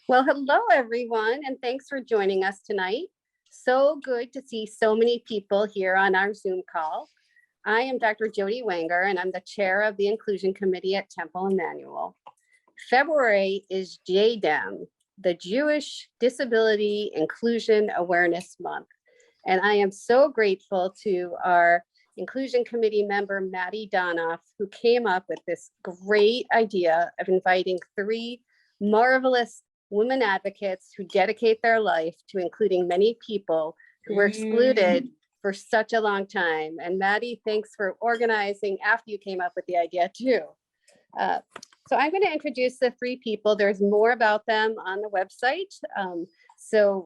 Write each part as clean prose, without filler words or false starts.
Well, hello, everyone, and thanks for joining us tonight. So good to see so many people here on our Zoom call. I am Dr. Jody Wenger, and I'm the chair of the Inclusion Committee at Temple Emmanuel. February is JDEM, the Jewish Disability Inclusion Awareness Month. And I am so grateful to our Inclusion Committee member, Maddie Donoff, who came up with this great idea of inviting 3 marvelous women advocates who dedicate their life to including many people who were excluded for such a long time. And Maddie, thanks for organizing after you came up with the idea too. So I'm going to introduce the 3 people. There's more about them on the website.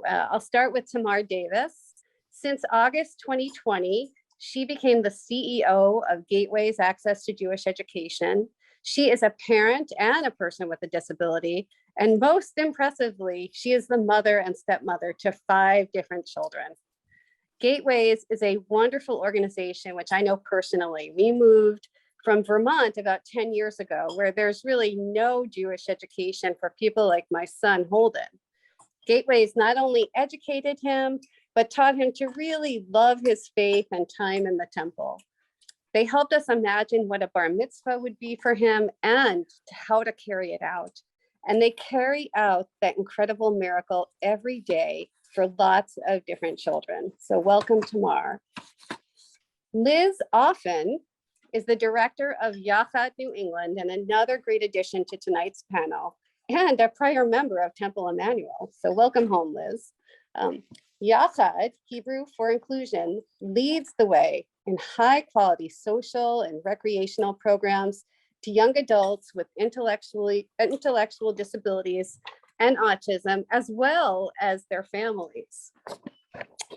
I'll start with Tamar Davis. Since August 2020, she became the CEO of Gateways Access to Jewish Education. She is a parent and a person with a disability. And most impressively, she is the mother and stepmother to 5 different children. Gateways is a wonderful organization, which I know personally. We moved from Vermont about 10 years ago, where there's really no Jewish education for people like my son, Holden. Gateways not only educated him, but taught him to really love his faith and time in the temple. They helped us imagine what a bar mitzvah would be for him and how to carry it out. And they carry out that incredible miracle every day for lots of different children. So welcome, Tamar. Liz Offen is the director of Yachad New England and another great addition to tonight's panel and a prior member of Temple Emmanuel. So welcome home, Liz. Yachad, Hebrew for inclusion, leads the way in high quality social and recreational programs to young adults with intellectual disabilities and autism, as well as their families.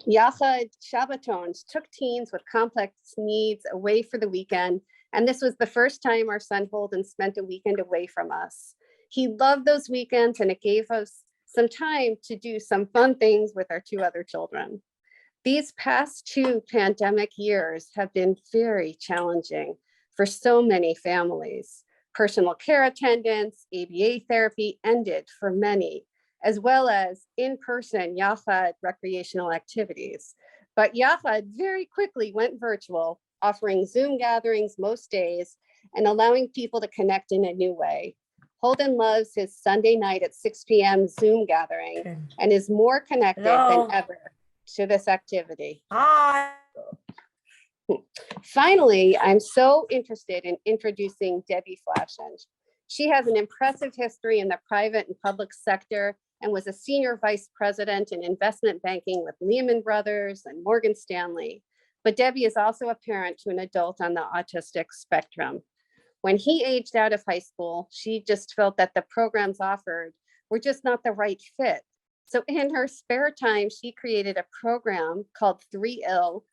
Yachad Shabbatons took teens with complex needs away for the weekend, and this was the first time our son Holden spent a weekend away from us. He loved those weekends, and it gave us some time to do some fun things with our 2 other children. These past 2 pandemic years have been very challenging for so many families. Personal care attendance, ABA therapy ended for many, as well as in-person Yachad recreational activities. But Yachad very quickly went virtual, offering Zoom gatherings most days and allowing people to connect in a new way. Holden loves his Sunday night at 6 p.m. Zoom gathering and is more connected than ever to this activity. Hi. Finally, I'm so interested in introducing Debbie Flashen. She has an impressive history in the private and public sector and was a senior vice president in investment banking with Lehman Brothers and Morgan Stanley. But Debbie is also a parent to an adult on the autistic spectrum. When he aged out of high school, she just felt that the programs offered were just not the right fit. So in her spare time, she created a program called 3L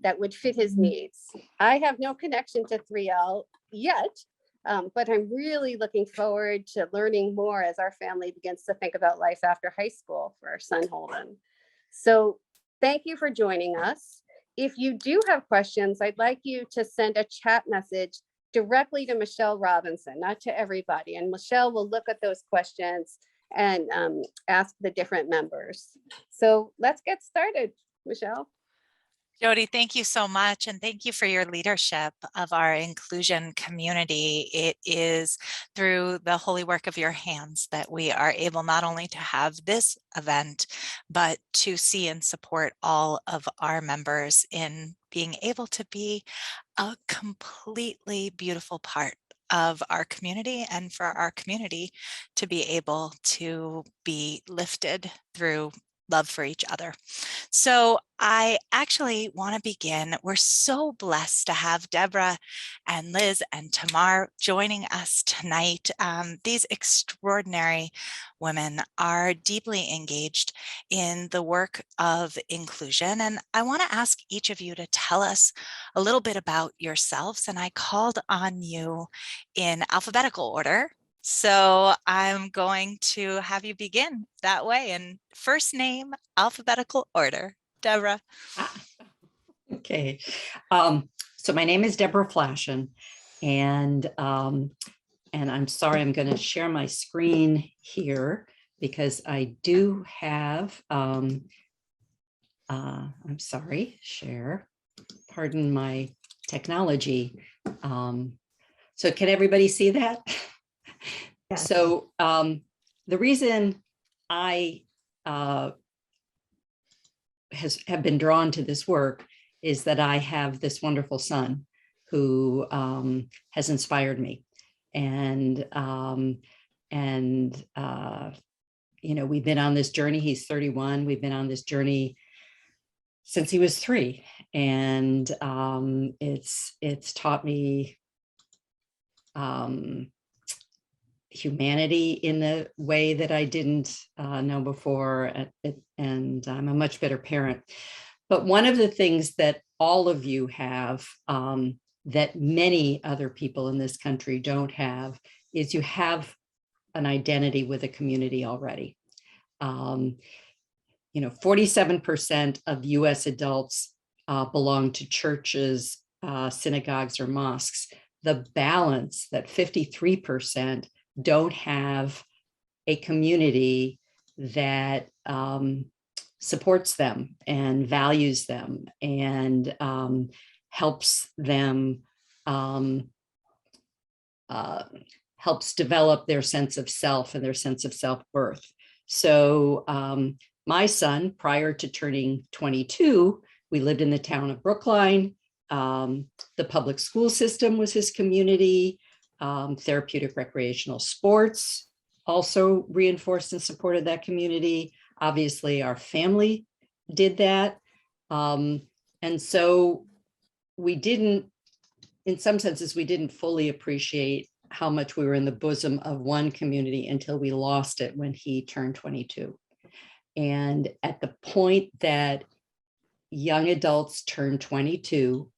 that would fit his needs. I have no connection to 3L yet, but I'm really looking forward to learning more as our family begins to think about life after high school for our son Holden. So thank you for joining us. If you do have questions, I'd like you to send a chat message directly to Michelle Robinson, not to everybody. And Michelle will look at those questions and ask the different members. So let's get started, Michelle. Jody, thank you so much. And thank you for your leadership of our inclusion community. It is through the holy work of your hands that we are able not only to have this event, but to see and support all of our members in being able to be a completely beautiful part of our community and for our community to be able to be lifted through love for each other. So I actually want to begin. We're so blessed to have Deborah and Liz and Tamar joining us tonight. These extraordinary women are deeply engaged in the work of inclusion. And I want to ask each of you to tell us a little bit about yourselves. And I called on you in alphabetical order. So I'm going to have you begin that way in first name, alphabetical order. Deborah. Okay. So my name is Deborah Flashen, and And I'm sorry, I'm going to share my screen here because I do have, I'm sorry, share, pardon my technology. So can everybody see that? Yes. So the reason I have been drawn to this work is that I have this wonderful son who has inspired me. And you know, we've been on this journey. He's 31. We've been on this journey since he was 3. And it's taught me humanity in the way that I didn't know before. And I'm a much better parent. But one of the things that all of you have that many other people in this country don't have is you have an identity with a community already. You know, 47% of US adults belong to churches, synagogues, or mosques. The balance, that 53%, don't have a community that supports them and values them and helps them, helps develop their sense of self and their sense of self-worth. So my son, prior to turning 22, we lived in the town of Brookline. The public school system was his community. Therapeutic recreational sports also reinforced and supported that community. Obviously, our family did that. And so we didn't, in some senses, we didn't fully appreciate how much we were in the bosom of one community until we lost it when he turned 22. And at the point that young adults turn 22,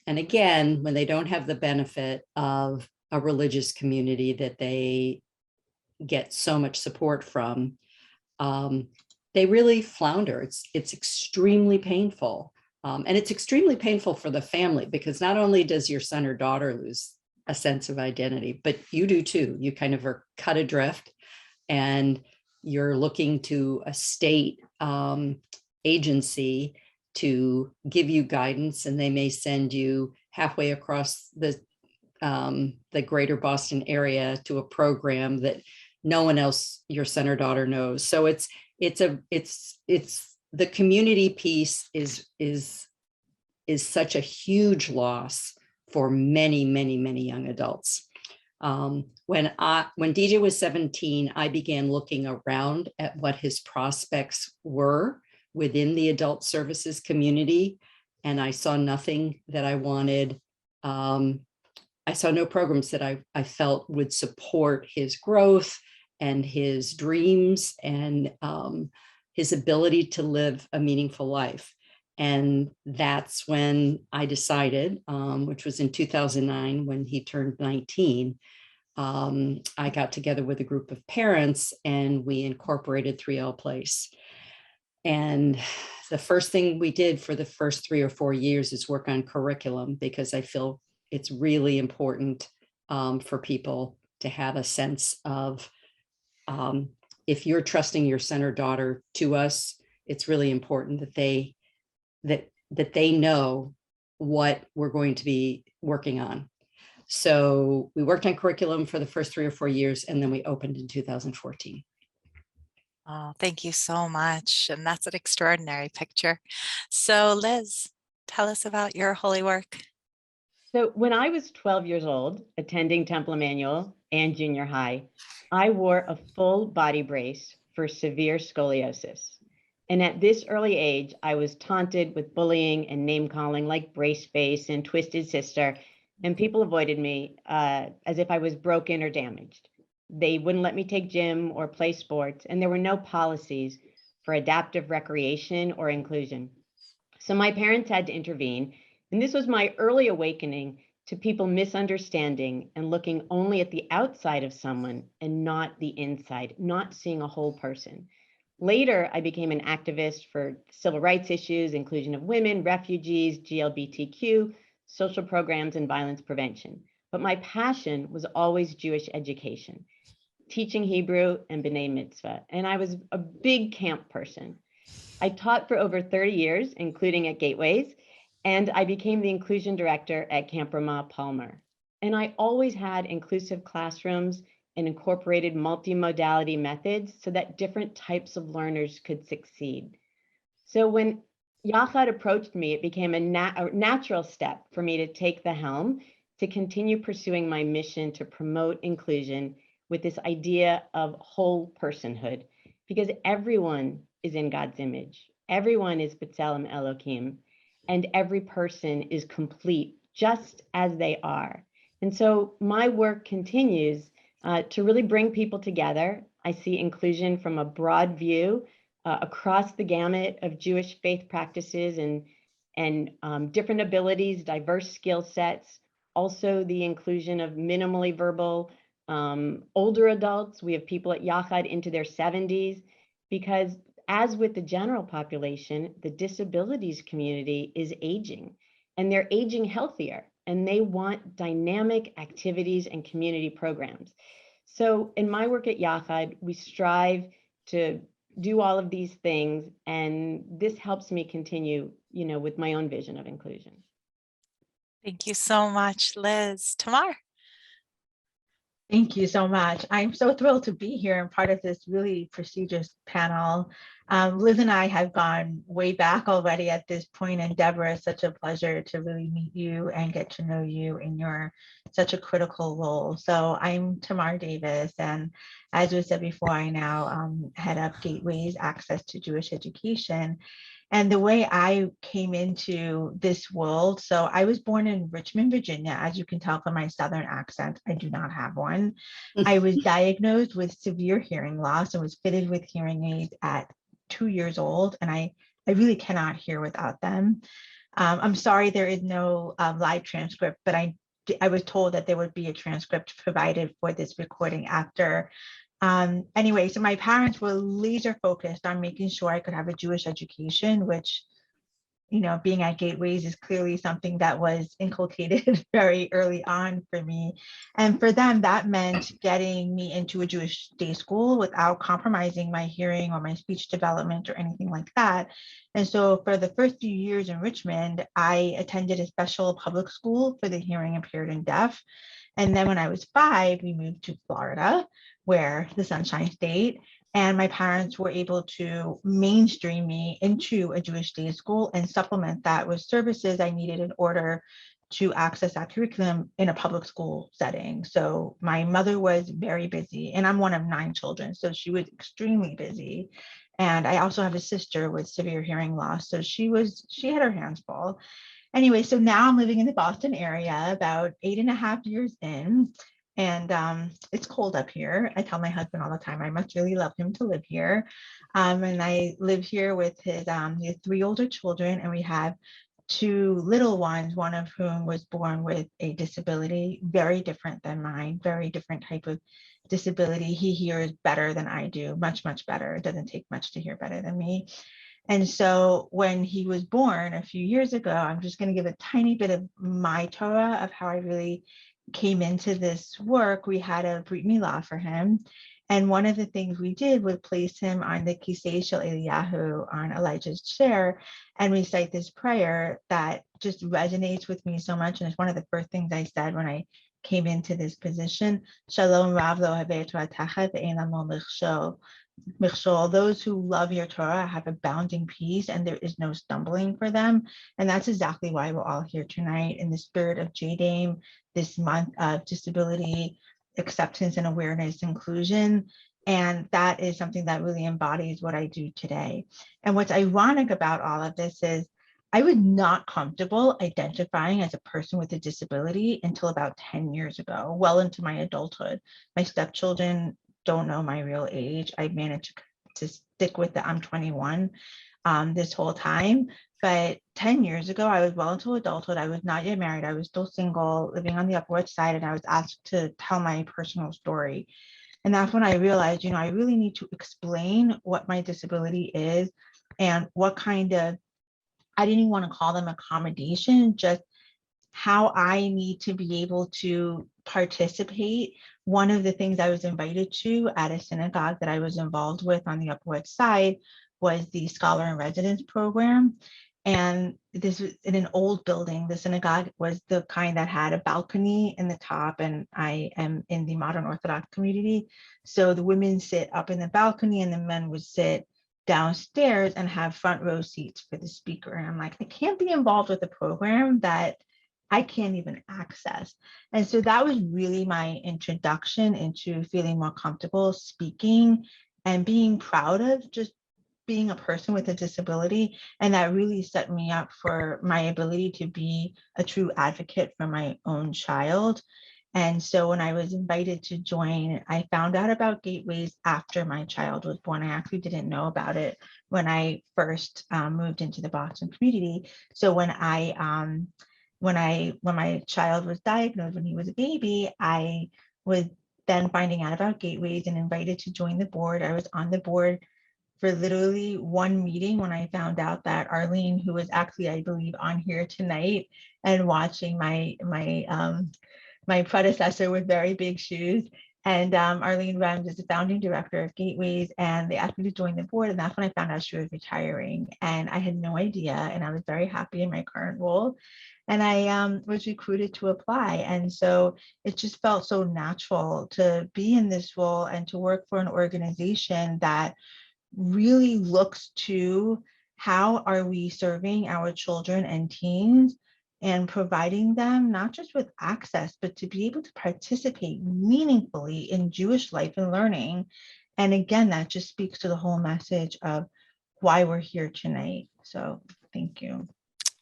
and again, when they don't have the benefit of a religious community that they get so much support from, they really flounder. It's extremely painful. And it's extremely painful for the family, because not only does your son or daughter lose a sense of identity, but you do too. You kind of are cut adrift, and you're looking to a state agency to give you guidance, and they may send you halfway across the greater Boston area to a program that no one else, your son or daughter, knows. So it's the community piece is such a huge loss for many, many, many young adults. When DJ was 17, I began looking around at what his prospects were within the adult services community, and I saw nothing that I wanted. I saw no programs that I felt would support his growth and his dreams and his ability to live a meaningful life. And that's when I decided, which was in 2009, when he turned 19, I got together with a group of parents and we incorporated 3L Place. And the first thing we did for the first 3 or 4 years is work on curriculum, because I feel it's really important for people to have a sense of, if you're trusting your son or daughter to us, it's really important that they know what we're going to be working on. So we worked on curriculum for the first 3 or 4 years, and then we opened in 2014. Oh, thank you so much. And that's an extraordinary picture. So Liz, tell us about your holy work. So when I was 12 years old, attending Temple Emmanuel and junior high, I wore a full body brace for severe scoliosis. And at this early age, I was taunted with bullying and name calling like brace face and twisted sister, and people avoided me as if I was broken or damaged. They wouldn't let me take gym or play sports, and there were no policies for adaptive recreation or inclusion. So my parents had to intervene, and this was my early awakening to people misunderstanding and looking only at the outside of someone and not the inside, not seeing a whole person. Later, I became an activist for civil rights issues, inclusion of women, refugees, GLBTQ, social programs, and violence prevention. but my passion was always Jewish education, teaching Hebrew and B'nai Mitzvah. And I was a big camp person. I taught for over 30 years, including at Gateways, and I became the inclusion director at Camp Ramah Palmer. And I always had inclusive classrooms and incorporated multimodality methods so that different types of learners could succeed. So when Yachad approached me, it became a natural step for me to take the helm to continue pursuing my mission to promote inclusion with this idea of whole personhood, because everyone is in God's image. Everyone is B'Tselem Elohim, and every person is complete just as they are. And so my work continues to really bring people together. I see inclusion from a broad view across the gamut of Jewish faith practices and different abilities, diverse skill sets. Also the inclusion of minimally verbal older adults. We have people at Yachad into their 70s, because as with the general population, the disabilities community is aging, and they're aging healthier, and they want dynamic activities and community programs. So in my work at Yachad, we strive to do all of these things, and this helps me continue, with my own vision of inclusion. Thank you so much, Liz. Tamar. Thank you so much. I'm so thrilled to be here and part of this really prestigious panel. Liz and I have gone way back already at this point, and Deborah, it's such a pleasure to really meet you and get to know you in your such a critical role. So I'm Tamar Davis, and as was said before, I now head up Gateways Access to Jewish Education. And the way I came into this world, so I was born in Richmond, Virginia. As you can tell from my Southern accent, I do not have one. I was diagnosed with severe hearing loss and was fitted with hearing aids at 2 years old, and I really cannot hear without them. I'm sorry there is no live transcript, but I was told that there would be a transcript provided for this recording after. Anyway, so my parents were laser focused on making sure I could have a Jewish education, which, being at Gateways is clearly something that was inculcated very early on for me. And for them, that meant getting me into a Jewish day school without compromising my hearing or my speech development or anything like that. And so for the first few years in Richmond, I attended a special public school for the hearing impaired and deaf. And then when I was 5, we moved to Florida, where the Sunshine State, and my parents were able to mainstream me into a Jewish day school and supplement that with services I needed in order to access that curriculum in a public school setting. So my mother was very busy, and I'm one of 9 children, so she was extremely busy. And I also have a sister with severe hearing loss, so she had her hands full. Anyway, so now I'm living in the Boston area, about 8.5 years in, and it's cold up here. I tell my husband all the time, I must really love him to live here. And I live here with his 3 older children, and we have 2 little ones, one of whom was born with a disability, very different than mine, very different type of disability. He hears better than I do, much, much better. It doesn't take much to hear better than me. And so when he was born a few years ago, I'm just going to give a tiny bit of my Torah of how I really came into this work. We had a Brit Milah for him. And one of the things we did was place him on the Kisei Shel Eliyahu, on Elijah's chair, and recite this prayer that just resonates with me so much. And it's one of the first things I said when I came into this position. Shalom Rav lo havei Torah tachat ve'ein lamo michshol. Those who love your Torah have abounding peace, and there is no stumbling for them. And that's exactly why we're all here tonight in the spirit of JDAME, this month of disability acceptance and awareness inclusion. And that is something that really embodies what I do today. And what's ironic about all of this is I was not comfortable identifying as a person with a disability until about 10 years ago, well into my adulthood. My stepchildren don't know my real age. I managed to stick with the I'm 21 this whole time. But 10 years ago, I was well into adulthood. I was not yet married. I was still single, living on the Upper West Side, and I was asked to tell my personal story. And that's when I realized, I really need to explain what my disability is and what kind of, I didn't even want to call them accommodation, just how I need to be able to participate. One of the things I was invited to at a synagogue that I was involved with on the Upper West Side was the Scholar in Residence program. And this was in an old building. The synagogue was the kind that had a balcony in the top, and I am in the modern Orthodox community. So the women sit up in the balcony and the men would sit downstairs and have front row seats for the speaker. And I'm like, I can't be involved with a program that I can't even access. And so that was really my introduction into feeling more comfortable speaking and being proud of just being a person with a disability. And that really set me up for my ability to be a true advocate for my own child. And so when I was invited to join, I found out about Gateways after my child was born. I actually didn't know about it when I first moved into the Boston community. So when my child was diagnosed when he was a baby, I was then finding out about Gateways and invited to join the board. I was on the board for literally one meeting when I found out that Arlene, who was actually, I believe, on here tonight and watching my predecessor with very big shoes. And Arlene Rems is the founding director of Gateways, and they asked me to join the board. And that's when I found out she was retiring. And I had no idea. And I was very happy in my current role. And I was recruited to apply. And so it just felt so natural to be in this role and to work for an organization that really looks to how are we serving our children and teens and providing them not just with access, but to be able to participate meaningfully in Jewish life and learning. And again, that just speaks to the whole message of why we're here tonight. So thank you.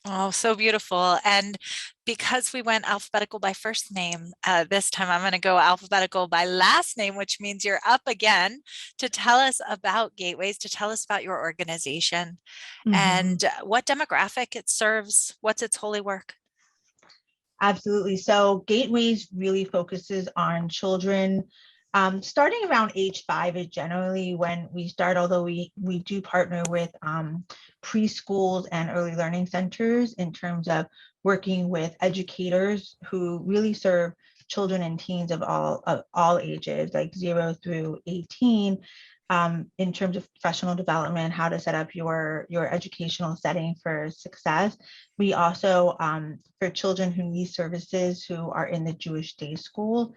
Oh, so beautiful. And because we went alphabetical by first name, this time I'm going to go alphabetical by last name, which means you're up again to tell us about Gateways, to tell us about your organization and what demographic it serves, what's its holy work. Absolutely. So Gateways really focuses on children starting around age 5 is generally when we start, although we do partner with preschools and early learning centers in terms of working with educators who really serve children and teens of all ages, like 0 through 18. In terms of professional development, how to set up your educational setting for success. We also, for children who need services who are in the Jewish day school,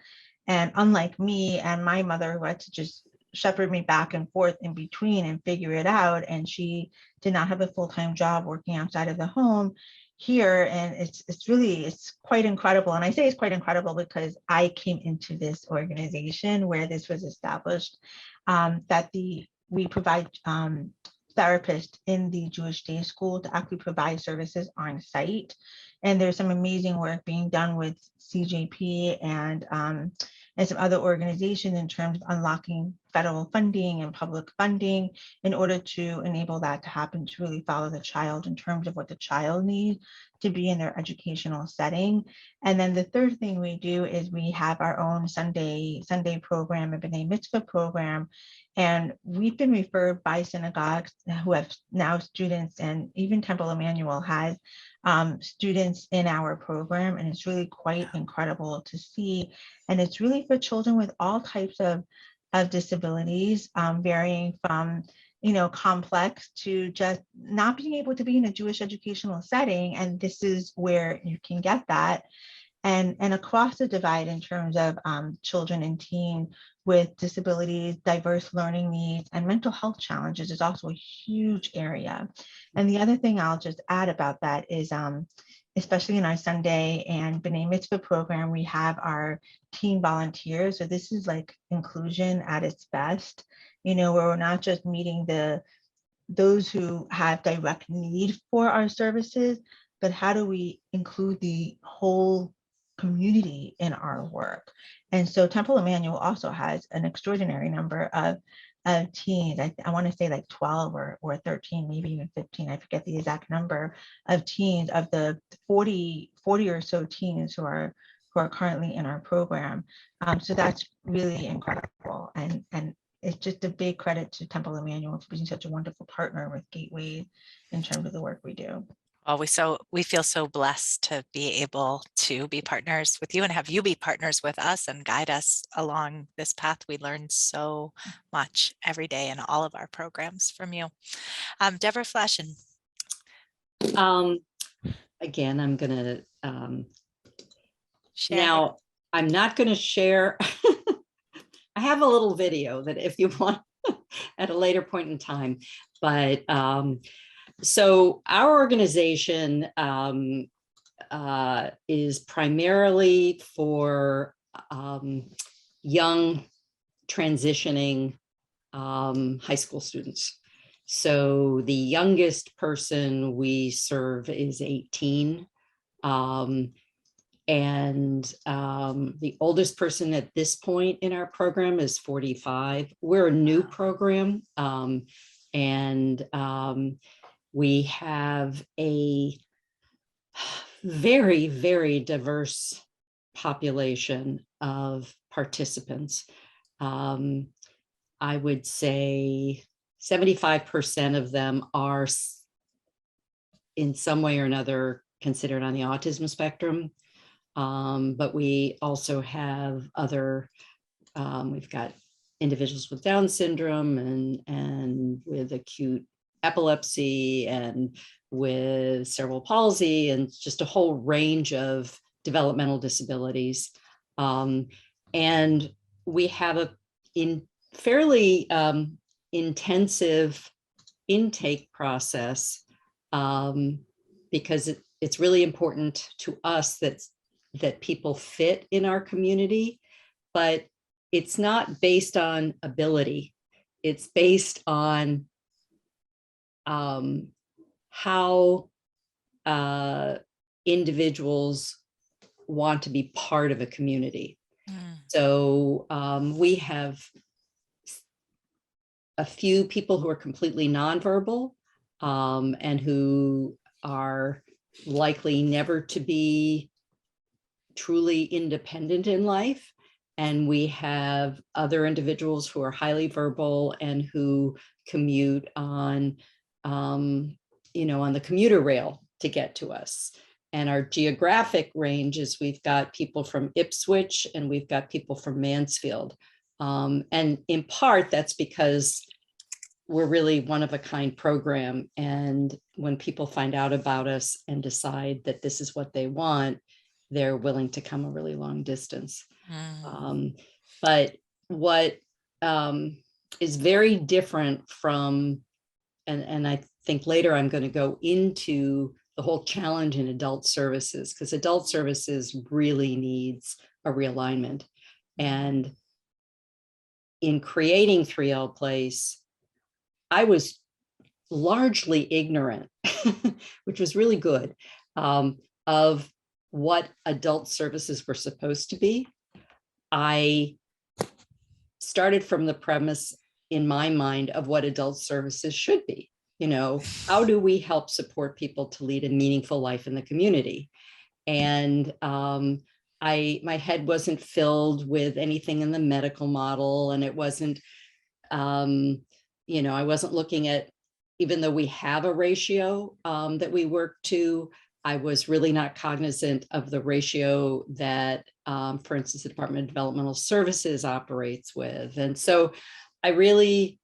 and unlike me and my mother who had to just shepherd me back and forth in between and figure it out, and she did not have a full-time job working outside of the home here, and it's quite incredible. And I say it's quite incredible because I came into this organization where this was established, that we provide therapists in the Jewish day school to actually provide services on site. And there's some amazing work being done with CJP and some other organizations in terms of unlocking federal funding and public funding in order to enable that to happen, to really follow the child in terms of what the child needs to be in their educational setting. And then the third thing we do is we have our own Sunday program, a B'nai Mitzvah program. And we've been referred by synagogues who have now students, and even Temple Emmanuel has students in our program. And it's really quite incredible to see. And it's really for children with all types of disabilities, varying from complex to just not being able to be in a Jewish educational setting. And this is where you can get that. And across the divide in terms of children and teens with disabilities, diverse learning needs, and mental health challenges is also a huge area. And the other thing I'll just add about that is, especially in our Sunday and B'nai Mitzvah program, we have our teen volunteers. So this is like inclusion at its best, where we're not just meeting those who have direct need for our services, but how do we include the whole community in our work? And so Temple Emmanuel also has an extraordinary number of teens. I want to say like 12 or 13, maybe even 15. I forget the exact number of teens, of the 40 or so teens who are currently in our program. So that's really incredible. And it's just a big credit to Temple Emmanuel for being such a wonderful partner with Gateway in terms of the work we do. Oh, we feel so blessed to be able to be partners with you and have you be partners with us and guide us along this path. We learn so much every day in all of our programs from you. Deborah Flashen. Again, I'm going to, Share. now I'm not going to share. I have a little video that if you want at a later point in time, but so our organization is primarily for young transitioning high school students. So the youngest person we serve is 18. The oldest person at this point in our program is 45. We're a new program. We have a very, very diverse population of participants. I would say 75% of them are in some way or another considered on the autism spectrum. But we also have other, we've got individuals with Down syndrome and with acute epilepsy and with cerebral palsy and just a whole range of developmental disabilities. And we have a fairly intensive intake process because it's really important to us that people fit in our community, but it's not based on ability. It's based on how individuals want to be part of a community. So we have a few people who are completely nonverbal and who are likely never to be truly independent in life. And we have other individuals who are highly verbal and who commute on, on the commuter rail to get to us. And our geographic range is we've got people from Ipswich and we've got people from Mansfield. And in part, that's because we're really one of a kind program. And when people find out about us and decide that this is what they want, they're willing to come a really long distance. But what is very different from, and I think later I'm going to go into the whole challenge in adult services, because adult services really needs a realignment. And in creating 3L Place, I was largely ignorant, which was really good, of what adult services were supposed to be. I started from the premise in my mind of what adult services should be. How do we help support people to lead a meaningful life in the community? And my head wasn't filled with anything in the medical model, and it wasn't, I wasn't looking at, even though we have a ratio that we work to, I was really not cognizant of the ratio that, for instance, the Department of Developmental Services operates with. And so I really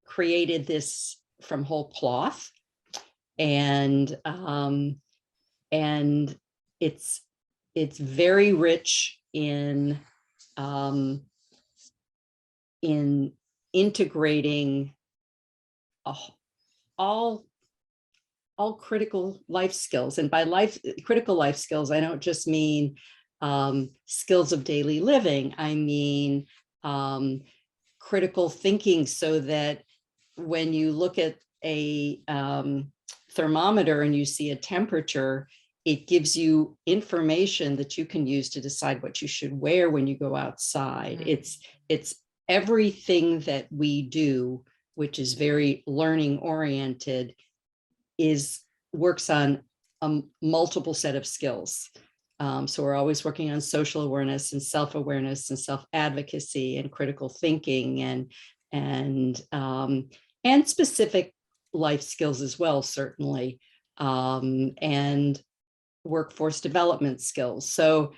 created this from whole cloth, and it's very rich in integrating all critical life skills. And by critical life skills, I don't just mean skills of daily living. I mean critical thinking, so that when you look at a thermometer and you see a temperature, it gives you information that you can use to decide what you should wear when you go outside. It's everything that we do, which is very learning oriented, works on a multiple set of skills. So we're always working on social awareness and self-awareness and self-advocacy and critical thinking and specific life skills as well, certainly. and workforce development skills. So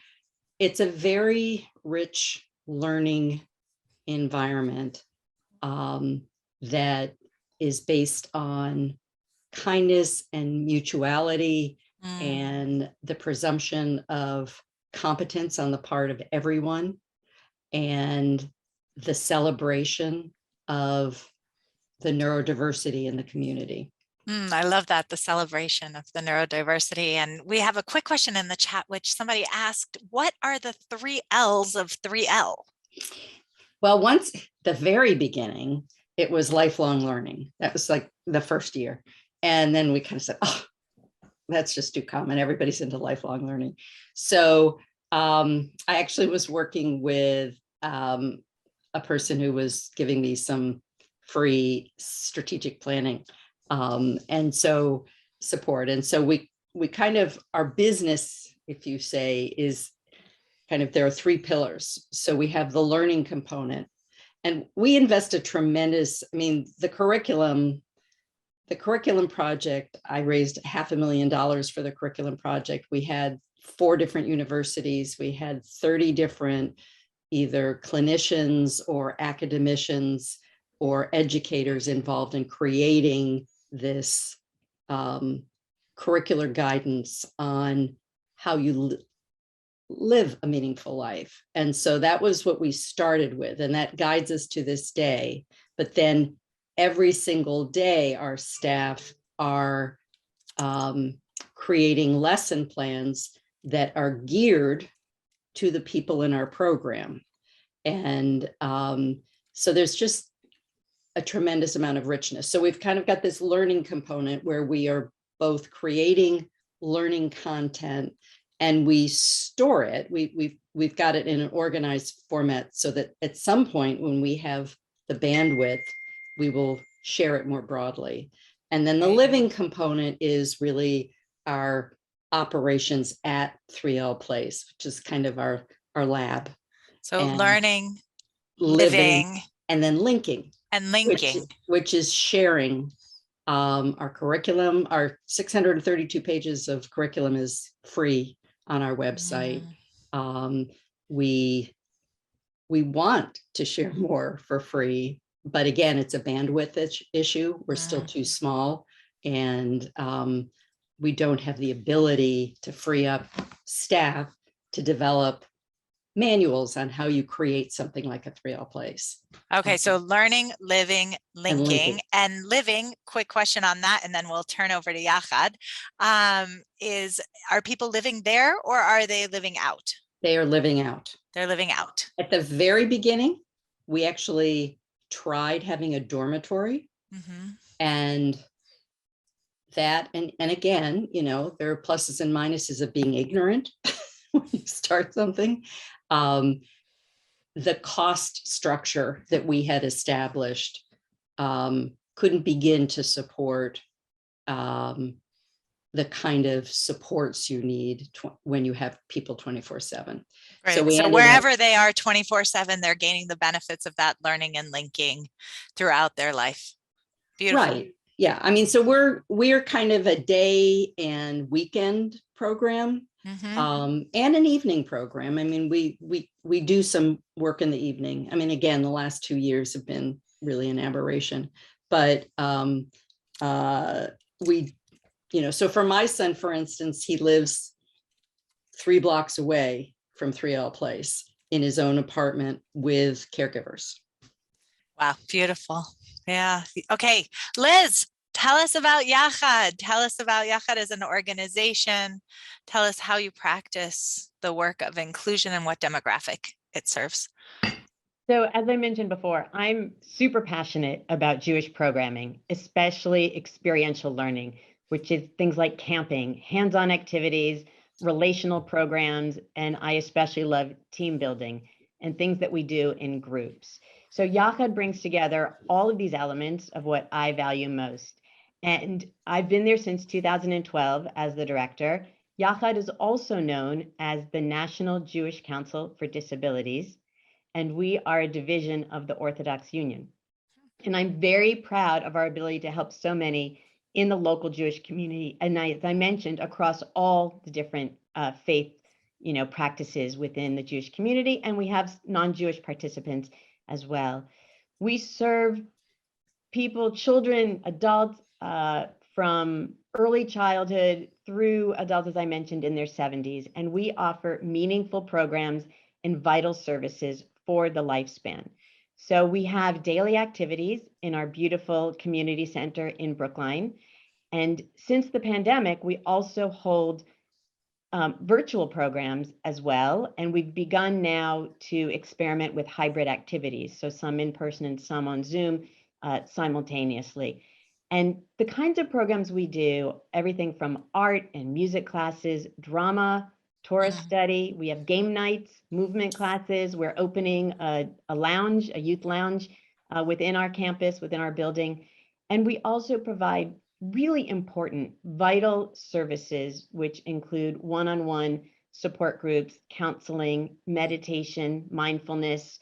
it's a very rich learning environment that is based on kindness and mutuality and the presumption of competence on the part of everyone, and the celebration of the neurodiversity in the community. I love that, the celebration of the neurodiversity. And we have a quick question in the chat, which somebody asked, what are the 3 L's of 3L? Well, once the very beginning, it was lifelong learning. That was like the first year. And then we kind of said, oh, that's just too common. Everybody's into lifelong learning. So I actually was working with a person who was giving me some free strategic planning and so support. And so we kind of, our business, if you say, is kind of, there are 3 pillars. So we have the learning component, and we invest a tremendous, I mean, the curriculum project, I raised $500,000 for the curriculum project. We had 4 different universities. We had 30 different either clinicians or academicians or educators involved in creating this curricular guidance on how you live a meaningful life. And so that was what we started with, and that guides us to this day. But then every single day, our staff are creating lesson plans that are geared to the people in our program. And so there's just a tremendous amount of richness. So we've kind of got this learning component where we are both creating learning content, and we store it. We've got it in an organized format so that at some point when we have the bandwidth, we will share it more broadly. And then the living component is really our operations at 3L Place, which is kind of our lab. So and learning, living, and then linking. And linking. Which is sharing our curriculum. Our 632 pages of curriculum is free on our website. We want to share more for free, but again, it's a bandwidth issue. We're still too small, and we don't have the ability to free up staff to develop manuals on how you create something like a 3L Place. Okay, so learning, living, linking, and living, quick question on that, and then we'll turn over to Yachad. Are people living there, or are they living out? They are living out. They're living out. At the very beginning, we actually tried having a dormitory, and that, and again, you know, there are pluses and minuses of being ignorant when you start something. The cost structure that we had established couldn't begin to support the kind of supports you need when you have people 24/7. Right. So wherever they are 24/7, they're gaining the benefits of that learning and linking throughout their life. Beautiful. Right. Yeah. I mean, so we're kind of a day and weekend program. And an evening program. I mean, we do some work in the evening. I mean, again, the last 2 years have been really an aberration, but we, you know, so for my son, for instance, he lives 3 blocks away from 3L Place in his own apartment with caregivers. Wow, beautiful. Yeah. Okay, Liz, tell us about Yachad. Tell us about Yachad as an organization. Tell us how you practice the work of inclusion and what demographic it serves. So as I mentioned before, I'm super passionate about Jewish programming, especially experiential learning, which is things like camping, hands-on activities, relational programs, and I especially love team building and things that we do in groups. So Yachad brings together all of these elements of what I value most. And I've been there since 2012 as the director. Yachad is also known as the National Jewish Council for Disabilities, and we are a division of the Orthodox Union. And I'm very proud of our ability to help so many in the local Jewish community. And as I mentioned, across all the different faith, practices within the Jewish community. And we have non-Jewish participants as well. We serve people, children, adults, from early childhood through adults, as I mentioned, in their 70s. And we offer meaningful programs and vital services for the lifespan. So we have daily activities in our beautiful community center in Brookline. And since the pandemic, we also hold virtual programs as well. And we've begun now to experiment with hybrid activities. So some in person and some on Zoom simultaneously. And the kinds of programs we do, everything from art and music classes, drama, Torah study. We have game nights, movement classes. We're opening a lounge, a youth lounge within our campus, within our building. And we also provide really important, vital services, which include one-on-one support groups, counseling, meditation, mindfulness,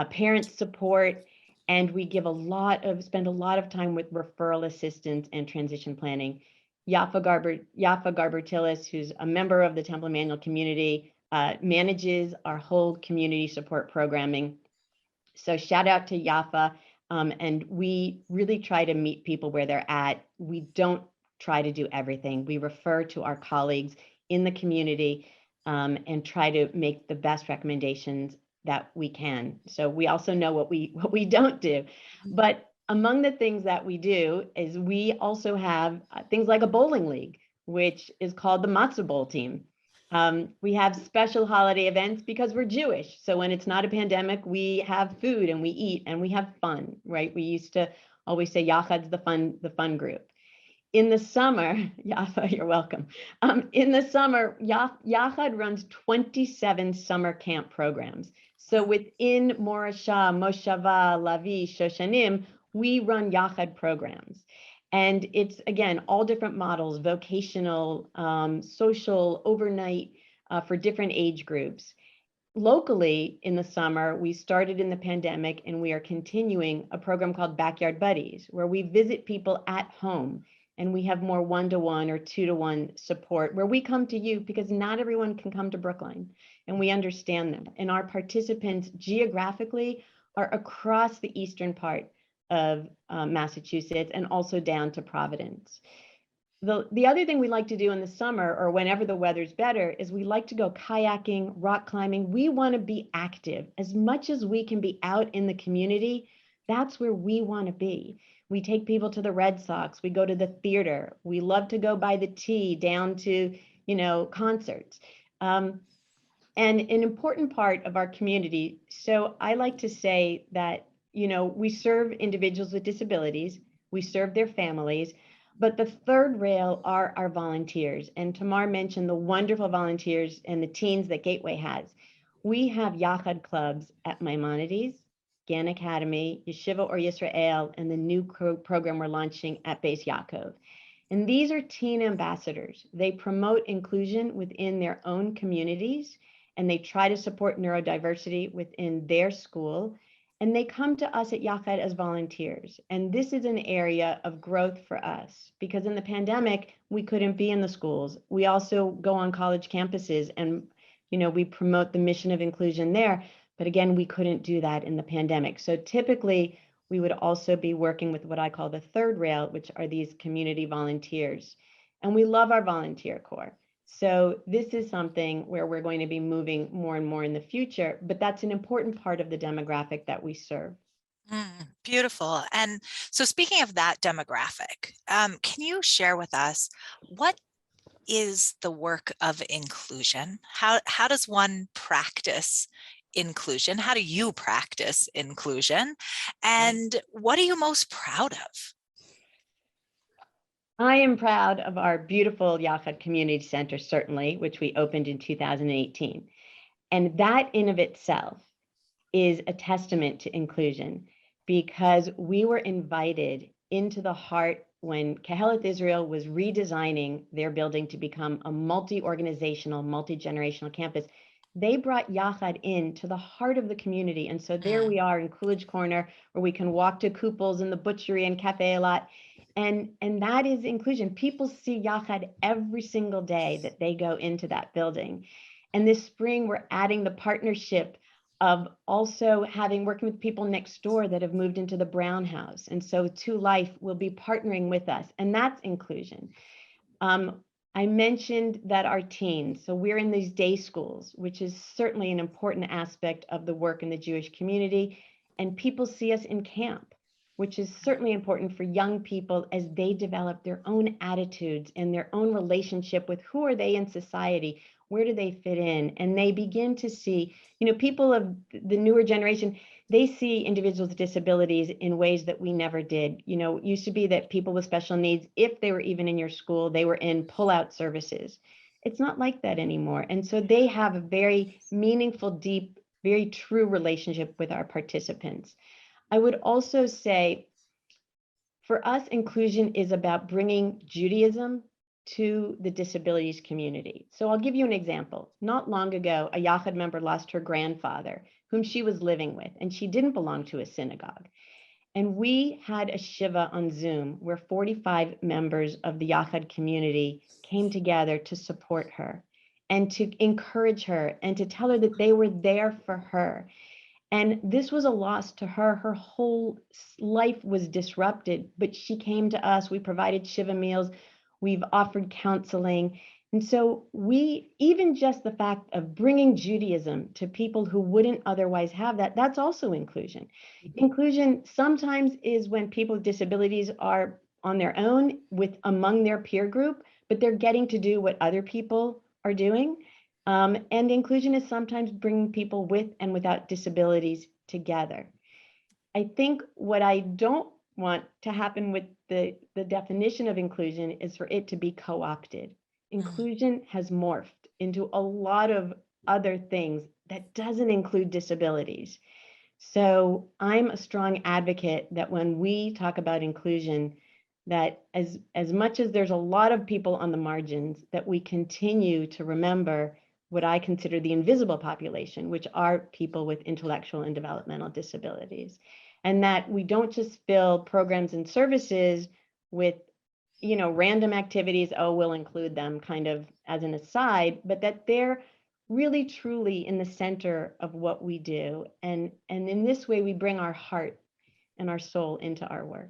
parent support. And we spend a lot of time with referral assistance and transition planning. Yafa Garber-Tillis, who's a member of the Temple Emmanuel community, manages our whole community support programming. So shout out to Yafa. And we really try to meet people where they're at. We don't try to do everything. We refer to our colleagues in the community and try to make the best recommendations that we can. So we also know what we don't do. But among the things that we do is we also have things like a bowling league, which is called the Matzah Bowl team. We have special holiday events because we're Jewish. So when it's not a pandemic, we have food and we eat and we have fun, right? We used to always say Yachad's the fun group. In the summer, Yafa, you're welcome. In the summer, Yachad runs 27 summer camp programs. So within Morasha, Moshava, Lavi, Shoshanim, we run Yachad programs. And it's, again, all different models, vocational, social, overnight, for different age groups. Locally, in the summer, we started in the pandemic, and we are continuing a program called Backyard Buddies, where we visit people at home, and we have more one-to-one or two-to-one support, where we come to you because not everyone can come to Brookline, and we understand that. And our participants geographically are across the eastern part of Massachusetts and also down to Providence. The other thing we like to do in the summer or whenever the weather's better is we like to go kayaking, rock climbing. We want to be active as much as we can be out in the community. That's where we want to be. We take people to the Red Sox. We go to the theater. We love to go by the T down to, concerts. And an important part of our community. So I like to say that we serve individuals with disabilities, we serve their families, but the third rail are our volunteers. And Tamar mentioned the wonderful volunteers and the teens that Gateway has. We have Yachad clubs at Maimonides, Gan Academy, Yeshiva or Yisrael, and the new program we're launching at Beis Yaakov. And these are teen ambassadors. They promote inclusion within their own communities, and they try to support neurodiversity within their school. And they come to us at Yachad as volunteers. And this is an area of growth for us because in the pandemic, we couldn't be in the schools. We also go on college campuses and, we promote the mission of inclusion there. But again, we couldn't do that in the pandemic. So typically, we would also be working with what I call the third rail, which are these community volunteers. And we love our volunteer corps. So this is something where we're going to be moving more and more in the future, but that's an important part of the demographic that we serve. Beautiful. And so speaking of that demographic, can you share with us what is the work of inclusion? How does one practice inclusion? How do you practice inclusion? And what are you most proud of? I am proud of our beautiful Yachad Community Center, certainly, which we opened in 2018. And that in of itself is a testament to inclusion because we were invited into the heart when Kehelet Israel was redesigning their building to become a multi-organizational, multi-generational campus. They brought Yachad into the heart of the community. And so there we are in Coolidge Corner, where we can walk to Kupel's and the butchery and Cafe Elat. And that is inclusion. People see Yachad every single day that they go into that building. And this spring, we're adding the partnership of also working with people next door that have moved into the Brown House. And so To Life will be partnering with us, and that's inclusion. I mentioned that our teens, so we're in these day schools, which is certainly an important aspect of the work in the Jewish community. And people see us in camp, which is certainly important for young people as they develop their own attitudes and their own relationship with who are they in society, where do they fit in? And they begin to see, people of the newer generation, they see individuals with disabilities in ways that we never did. It used to be that people with special needs, if they were even in your school, they were in pull-out services. It's not like that anymore. And so they have a very meaningful, deep, very true relationship with our participants. I would also say, for us, inclusion is about bringing Judaism to the disabilities community. So I'll give you an example. Not long ago, a Yachad member lost her grandfather, whom she was living with, and she didn't belong to a synagogue. And we had a Shiva on Zoom where 45 members of the Yachad community came together to support her and to encourage her and to tell her that they were there for her. And this was a loss to her. Her whole life was disrupted, but she came to us. We provided Shiva meals. We've offered counseling. And so even just the fact of bringing Judaism to people who wouldn't otherwise have that, that's also inclusion. Inclusion sometimes is when people with disabilities are on their own among their peer group, but they're getting to do what other people are doing. And inclusion is sometimes bringing people with and without disabilities together. I think what I don't want to happen with the definition of inclusion is for it to be co-opted. Inclusion has morphed into a lot of other things that doesn't include disabilities. So I'm a strong advocate that when we talk about inclusion, that as much as there's a lot of people on the margins, that we continue to remember what I consider the invisible population, which are people with intellectual and developmental disabilities. And that we don't just fill programs and services with, random activities, we'll include them kind of as an aside, but that they're really truly in the center of what we do. And in this way, we bring our heart and our soul into our work.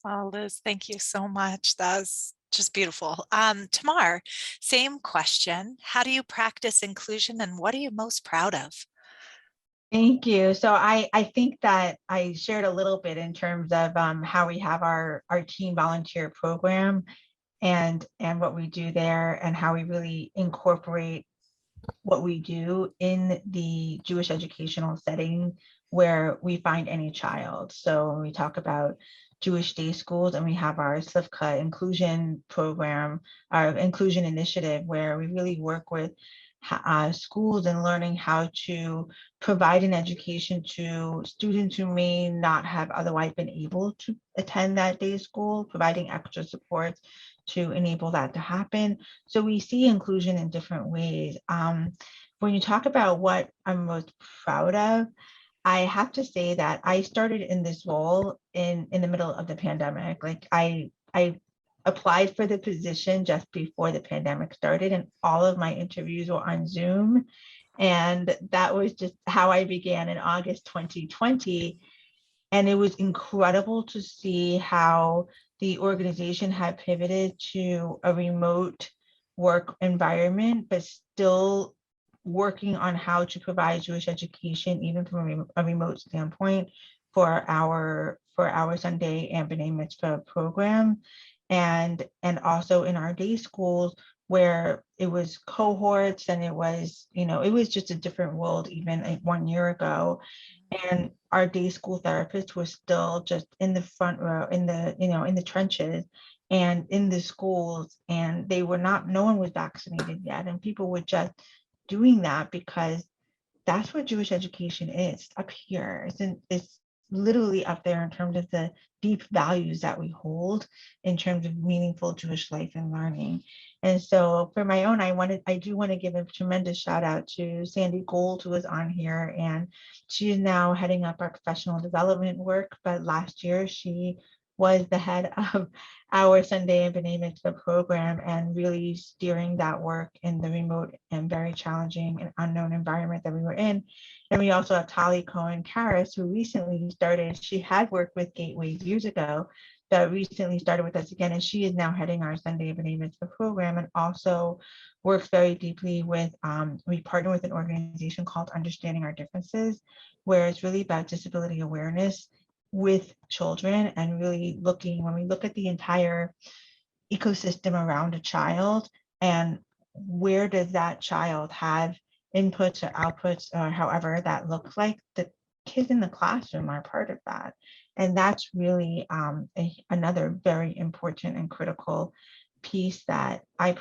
Well, Liz, thank you so much. That's just beautiful. Tamar, same question. How do you practice inclusion and what are you most proud of? Thank you. So I think that I shared a little bit in terms of how we have our teen volunteer program and what we do there and how we really incorporate what we do in the Jewish educational setting where we find any child. So when we talk about Jewish day schools and we have our Slivka inclusion program, our inclusion initiative, where we really work with schools and learning how to provide an education to students who may not have otherwise been able to attend that day school, providing extra supports to enable that to happen. So we see inclusion in different ways. When you talk about what I'm most proud of, I have to say that I started in this role in the middle of the pandemic. Like I applied for the position just before the pandemic started, and all of my interviews were on Zoom. And that was just how I began in August 2020. And it was incredible to see how the organization had pivoted to a remote work environment, but still working on how to provide Jewish education, even from a remote standpoint, for our Sunday and B'nai Mitzvah program, and also in our day schools where it was cohorts and it was just a different world even 1 year ago. And our day school therapists were still just in the front row, in the trenches and in the schools, and no one was vaccinated yet. And people were just doing that because that's what Jewish education is up here. It's literally up there in terms of the deep values that we hold in terms of meaningful Jewish life and learning. And so for my own, I do want to give a tremendous shout out to Sandy Gold, who was on here, and she is now heading up our professional development work. But last year she was the head of our Sunday and B'nai Mitzvah program and really steering that work in the remote and very challenging and unknown environment that we were in. And we also have Tali Cohen-Karras, who recently started, she had worked with Gateway years ago, that recently started with us again, and she is now heading our Sunday B'nai Mitzvah program and also works very deeply with, we partner with an organization called Understanding Our Differences, where it's really about disability awareness with children and really looking, when we look at the entire ecosystem around a child and where does that child have inputs or outputs or however that looks like, the kids in the classroom are part of that. And that's really another very important and critical piece that I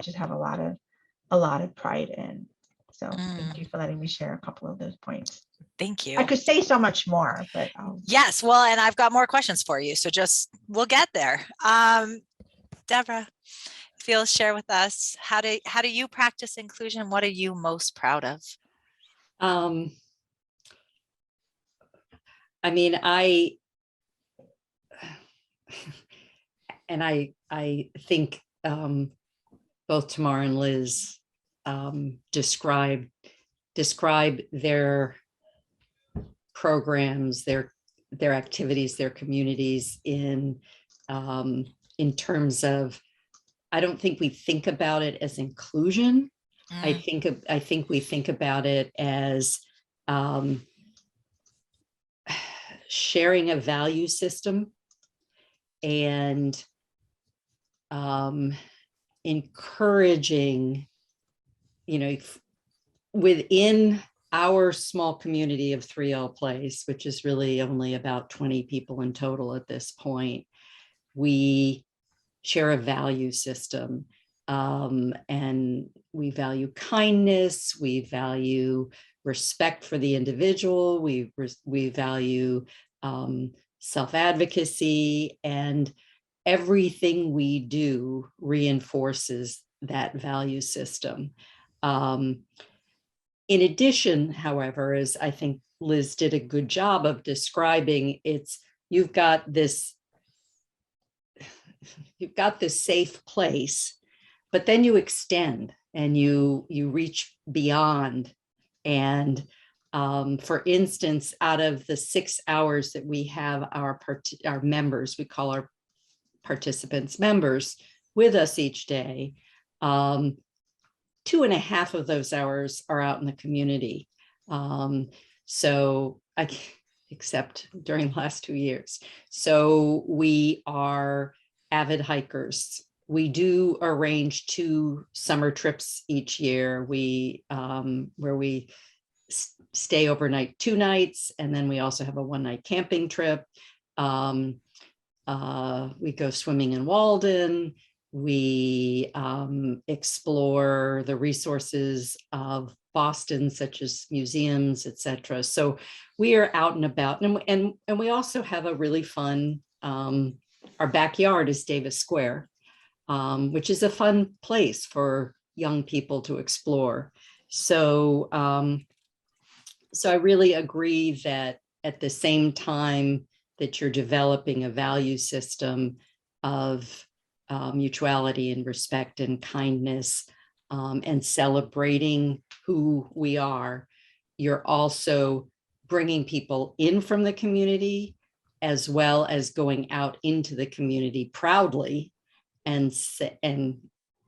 just have a lot of pride in. So thank you for letting me share a couple of those points. Thank you. I could say so much more, but yes, well, and I've got more questions for you, so we'll get there. Deborah, if you'll share with us, how do you practice inclusion? What are you most proud of? I mean, I think both Tamar and Liz describe their programs, their activities, their communities in terms of, I don't think we think about it as inclusion. I think we think about it as sharing a value system and encouraging, within our small community of 3L Place, which is really only about 20 people in total at this point, we share a value system, and we value kindness, we value respect for the individual, we value self-advocacy, and everything we do reinforces that value system. In addition, however, as I think Liz did a good job of describing, you've got this safe place, but then you extend and you reach beyond. And for instance, out of the 6 hours that we have our members, we call our participants members, with us each day, 2.5 of those hours are out in the community. Except during the last 2 years. So we are avid hikers. We do arrange 2 summer trips each year. Where we stay overnight 2 nights, and then we also have a 1-night camping trip. We go swimming in Walden. We explore the resources of Boston, such as museums, etc. So we are out and about, and we also have a really fun, our backyard is Davis Square, which is a fun place for young people to explore. So, so I really agree that at the same time that you're developing a value system of mutuality and respect and kindness, and celebrating who we are, you're also bringing people in from the community, as well as going out into the community proudly, and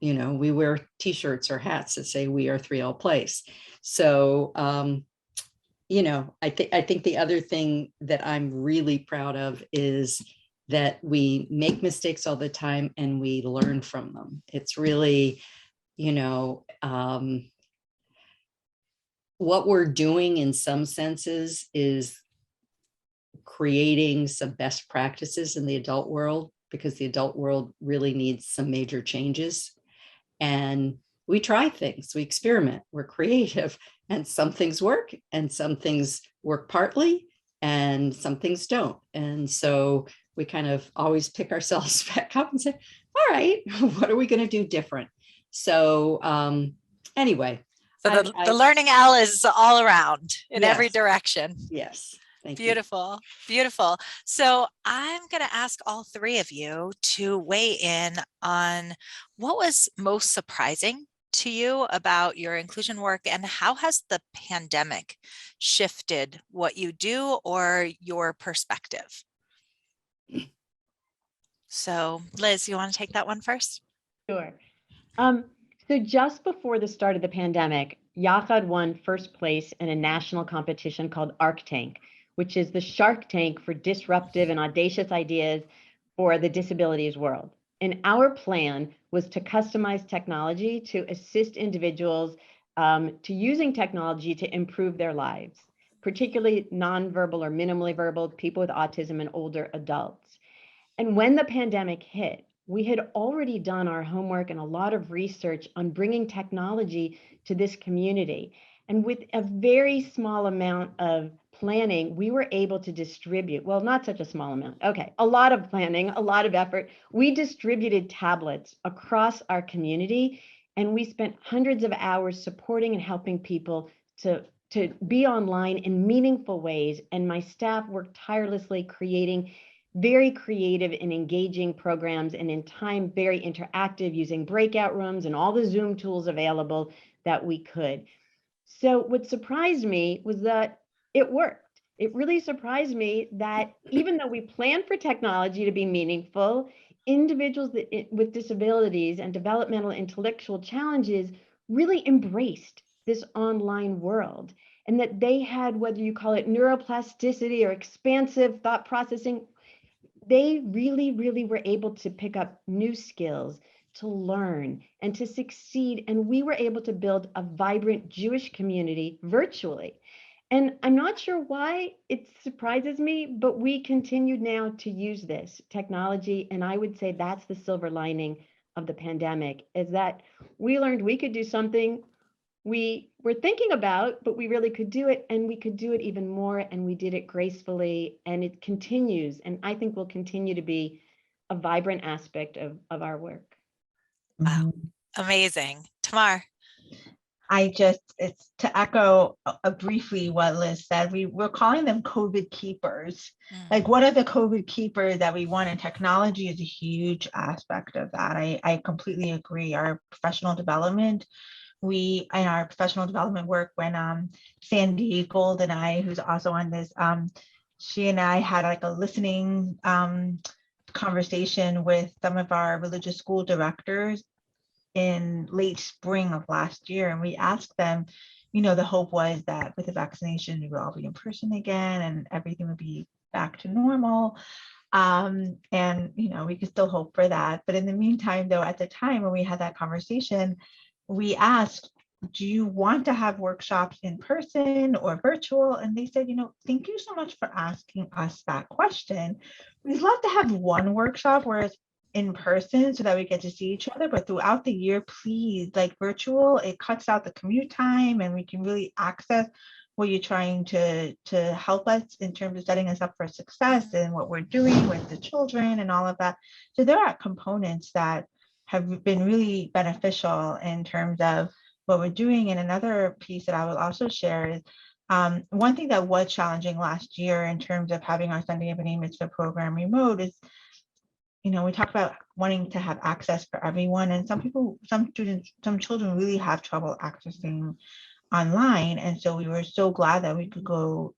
we wear t-shirts or hats that say we are 3L Place. So I think the other thing that I'm really proud of is that we make mistakes all the time and we learn from them. It's really, what we're doing in some senses is creating some best practices in the adult world, because the adult world really needs some major changes. And we try things, we experiment, we're creative, and some things work and some things work partly and some things don't. And so we kind of always pick ourselves back up and say, all right, what are we going to do different? So anyway. So the learning L is all around in every Yes. direction. Yes. Thank you. Beautiful, beautiful. So I'm going to ask all three of you to weigh in on what was most surprising to you about your inclusion work, and how has the pandemic shifted what you do or your perspective? So Liz, you want to take that one first? Sure. So just before the start of the pandemic, Yachad won first place in a national competition called Arc Tank, which is the Shark Tank for disruptive and audacious ideas for the disabilities world. And our plan was to customize technology to assist individuals to using technology to improve their lives, particularly nonverbal or minimally verbal people with autism and older adults. And when the pandemic hit, we had already done our homework and a lot of research on bringing technology to this community. And with a very small amount of planning, we were able to distribute, well, not such a small amount. Okay, a lot of planning, a lot of effort. We distributed tablets across our community, and we spent hundreds of hours supporting and helping people to be online in meaningful ways. And my staff worked tirelessly creating very creative and engaging programs, and in time, very interactive, using breakout rooms and all the Zoom tools available that we could. So what surprised me was that it worked. It really surprised me that even though we planned for technology to be meaningful, individuals with disabilities and developmental intellectual challenges really embraced this online world, and that they had, whether you call it neuroplasticity or expansive thought processing, they really, really were able to pick up new skills, to learn, and to succeed. And we were able to build a vibrant Jewish community virtually. And I'm not sure why it surprises me, but we continued now to use this technology. And I would say that's the silver lining of the pandemic, is that we learned we could do something we were thinking about, but we really could do it, and we could do it even more, and we did it gracefully, and it continues, and I think will continue to be a vibrant aspect of our work. Wow, amazing. Tamar. It's to echo briefly what Liz said, we're calling them COVID keepers. Like, what are the COVID keepers that we want? And technology is a huge aspect of that. I completely agree. Our professional development, in our professional development work, when Sandy Gold and I, who's also on this, she and I had like a listening conversation with some of our religious school directors in late spring of last year. And we asked them, the hope was that with the vaccination, we would all be in person again and everything would be back to normal. And, we could still hope for that. But in the meantime, though, at the time when we had that conversation, we asked, do you want to have workshops in person or virtual? And they said, thank you so much for asking us that question. We'd love to have one workshop where it's in person so that we get to see each other, but throughout the year, please, like virtual, it cuts out the commute time and we can really access what you're trying to help us in terms of setting us up for success and what we're doing with the children and all of that. So there are components that have been really beneficial in terms of what we're doing. And another piece that I will also share is one thing that was challenging last year in terms of having our Sunday Evening Mitzvah program remote is, we talk about wanting to have access for everyone. And some students, some children really have trouble accessing online. And so we were so glad that we could go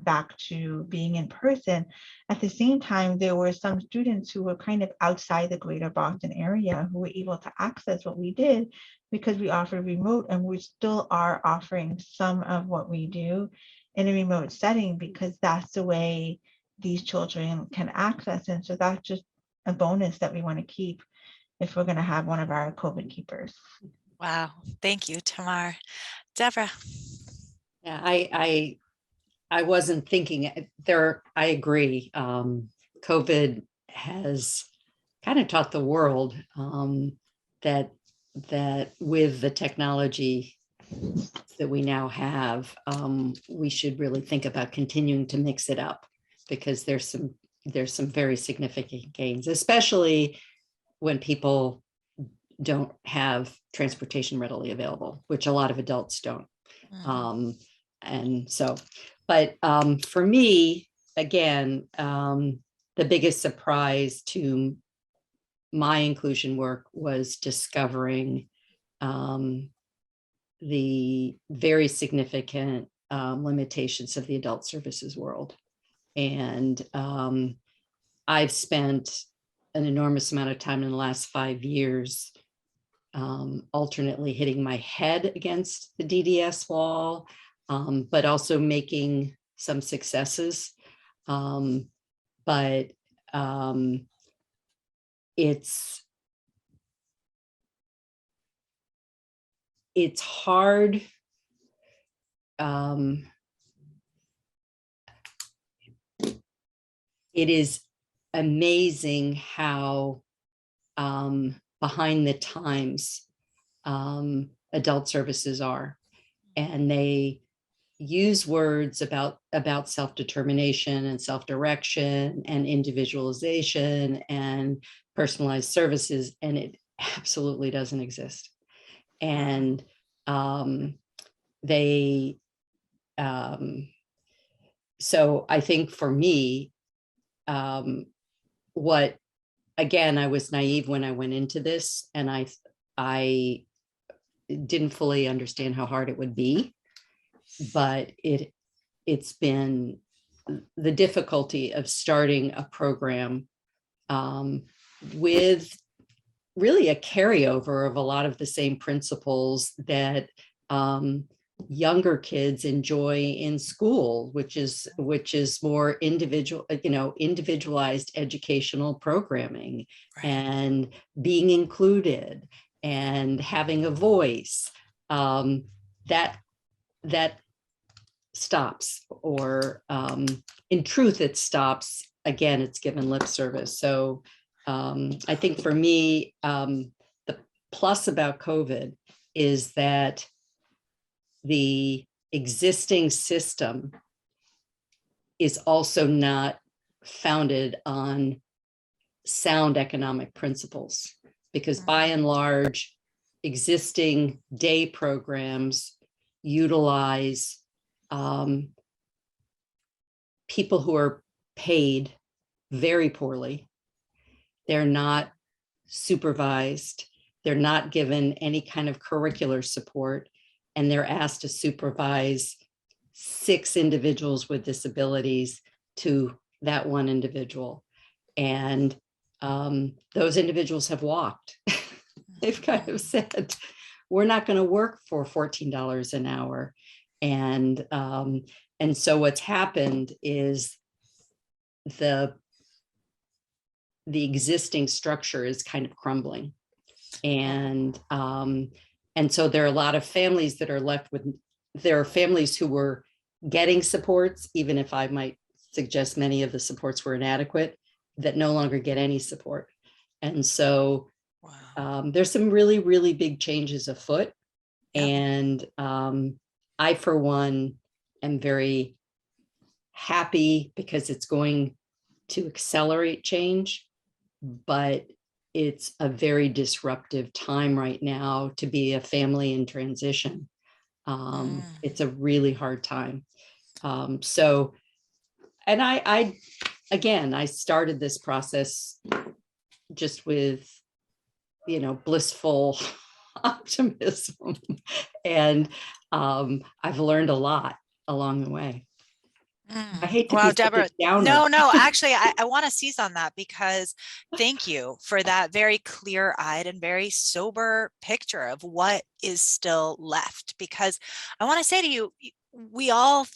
back to being in person. At the same time, there were some students who were kind of outside the greater Boston area who were able to access what we did because we offered remote, and we still are offering some of what we do in a remote setting because that's the way these children can access. And so that's just a bonus that we want to keep if we're going to have one of our COVID keepers. Wow. Thank you, Tamar. Deborah. Yeah, I wasn't thinking there. I agree. COVID has kind of taught the world that with the technology that we now have, we should really think about continuing to mix it up because there's some very significant gains, especially when people don't have transportation readily available, which a lot of adults don't. and so, but for me, again, the biggest surprise to my inclusion work was discovering the very significant limitations of the adult services world. And I've spent an enormous amount of time in the last 5 years alternately hitting my head against the DDS wall, but also making some successes. But it's hard. It is amazing how behind the times adult services are, and they use words about self-determination and self-direction and individualization and personalized services, and it absolutely doesn't exist. And so I think for me, what, again, I was naive when I went into this, and I didn't fully understand how hard it would be, but it's been the difficulty of starting a program with really a carryover of a lot of the same principles that younger kids enjoy in school, which is more individualized educational programming, right, and being included and having a voice. That stops, or in truth, it stops. Again, it's given lip service. So I think for me, the plus about COVID is that the existing system is also not founded on sound economic principles, because by and large, existing day programs utilize people who are paid very poorly. They're not supervised. They're not given any kind of curricular support, and they're asked to supervise 6 individuals with disabilities to that one individual. And those individuals have walked. They've kind of said, we're not going to work for $14 an hour. And so what's happened is the existing structure is kind of crumbling. And so there are a lot of families that are left with, there are families who were getting supports, even if I might suggest many of the supports were inadequate, that no longer get any support. And so there's some really, really big changes afoot. Yep. And I, for one, am very happy because it's going to accelerate change, but it's a very disruptive time right now to be a family in transition. It's a really hard time. So, and I started this process just with, blissful optimism, and I've learned a lot along the way. I hate to be Deborah, no, actually, I want to seize on that, because thank you for that very clear-eyed and very sober picture of what is still left. Because I want to say to you, we all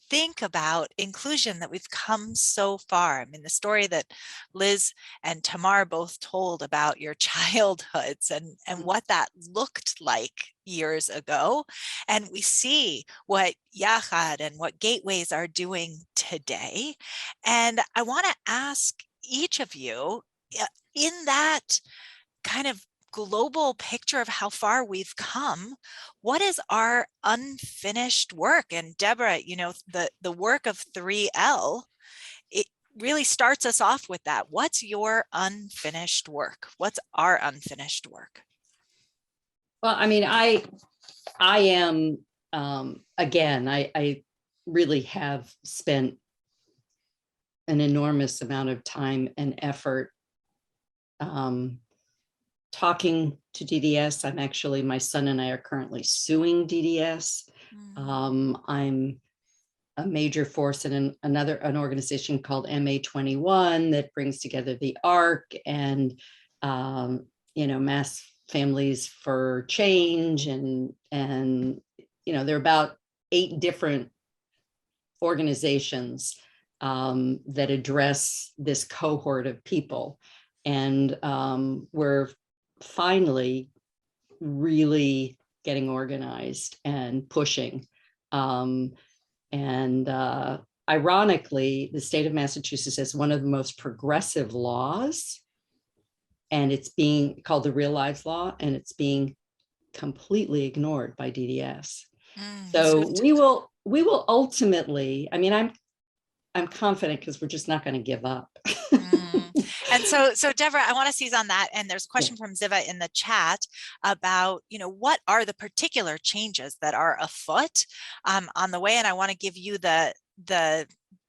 think about inclusion, that we've come so far. I mean, the story that Liz and Tamar both told about your childhoods and what that looked like years ago. And we see what Yachad and what Gateways are doing today. And I want to ask each of you, in that kind of global picture of how far we've come, what is our unfinished work? And Deborah, the work of 3L, it really starts us off with that. What's your unfinished work? What's our unfinished work? Well, I mean, I am again, I really have spent an enormous amount of time and effort talking to DDS. My son and I are currently suing DDS. I'm a major force in an organization called MA21 that brings together the ARC and Mass Families for Change, and there are about 8 different organizations that address this cohort of people, and we're finally really getting organized and pushing. Ironically, the state of Massachusetts has one of the most progressive laws, and it's being called the Real Lives Law, and it's being completely ignored by DDS. So we will ultimately, I mean, I'm confident because we're just not going to give up. And so Deborah, I want to seize on that. And there's a question from Ziva in the chat about, what are the particular changes that are afoot on the way? And I want to give you the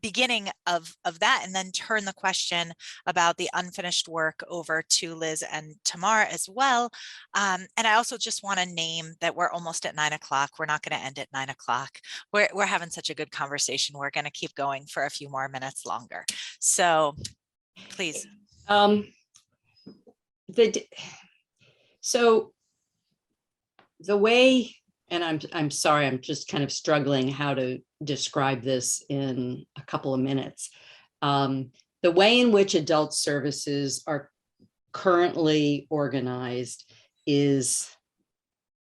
beginning of that, and then turn the question about the unfinished work over to Liz and Tamar as well. And I also just want to name that we're almost at 9 o'clock. We're not going to end at 9 o'clock. We're having such a good conversation. We're going to keep going for a few more minutes longer. So please. So the way, and I'm sorry, I'm just kind of struggling how to describe this in a couple of minutes. The way in which adult services are currently organized is,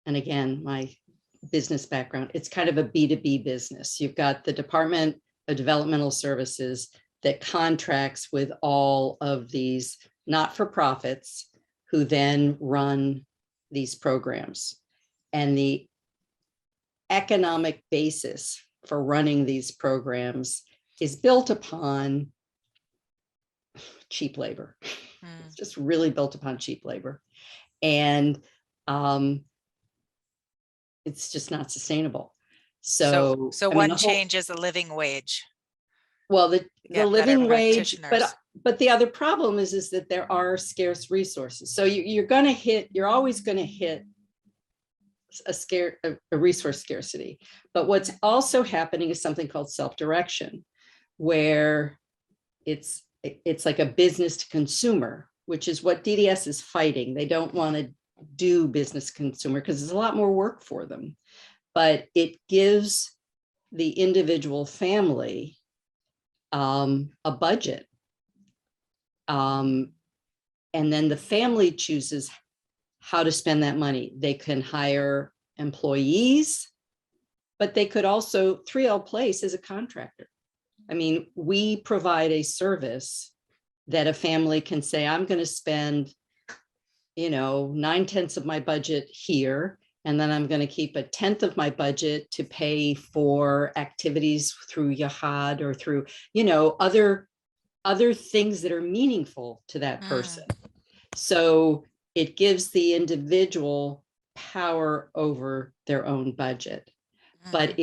and again, my business background, it's kind of a B2B business. You've got the Department of Developmental Services that contracts with all of these not-for-profits who then run these programs. And the economic basis for running these programs is built upon cheap labor. It's just really built upon cheap labor. And it's just not sustainable. So one change is the living wage. Well, the living wage, but the other problem is that there are scarce resources. So you're always going to hit a resource scarcity. But what's also happening is something called self-direction, where it's like a business to consumer, which is what DDS is fighting. They don't want to do business to consumer because it's a lot more work for them. But it gives the individual family a budget. And then the family chooses how to spend that money. They can hire employees, but they could also, 3L Place is a contractor. I mean, we provide a service that a family can say, I'm going to spend, 9/10 of my budget here, and then I'm going to keep 1/10 of my budget to pay for activities through Yahad or through, other things that are meaningful to that person. So it gives the individual power over their own budget. But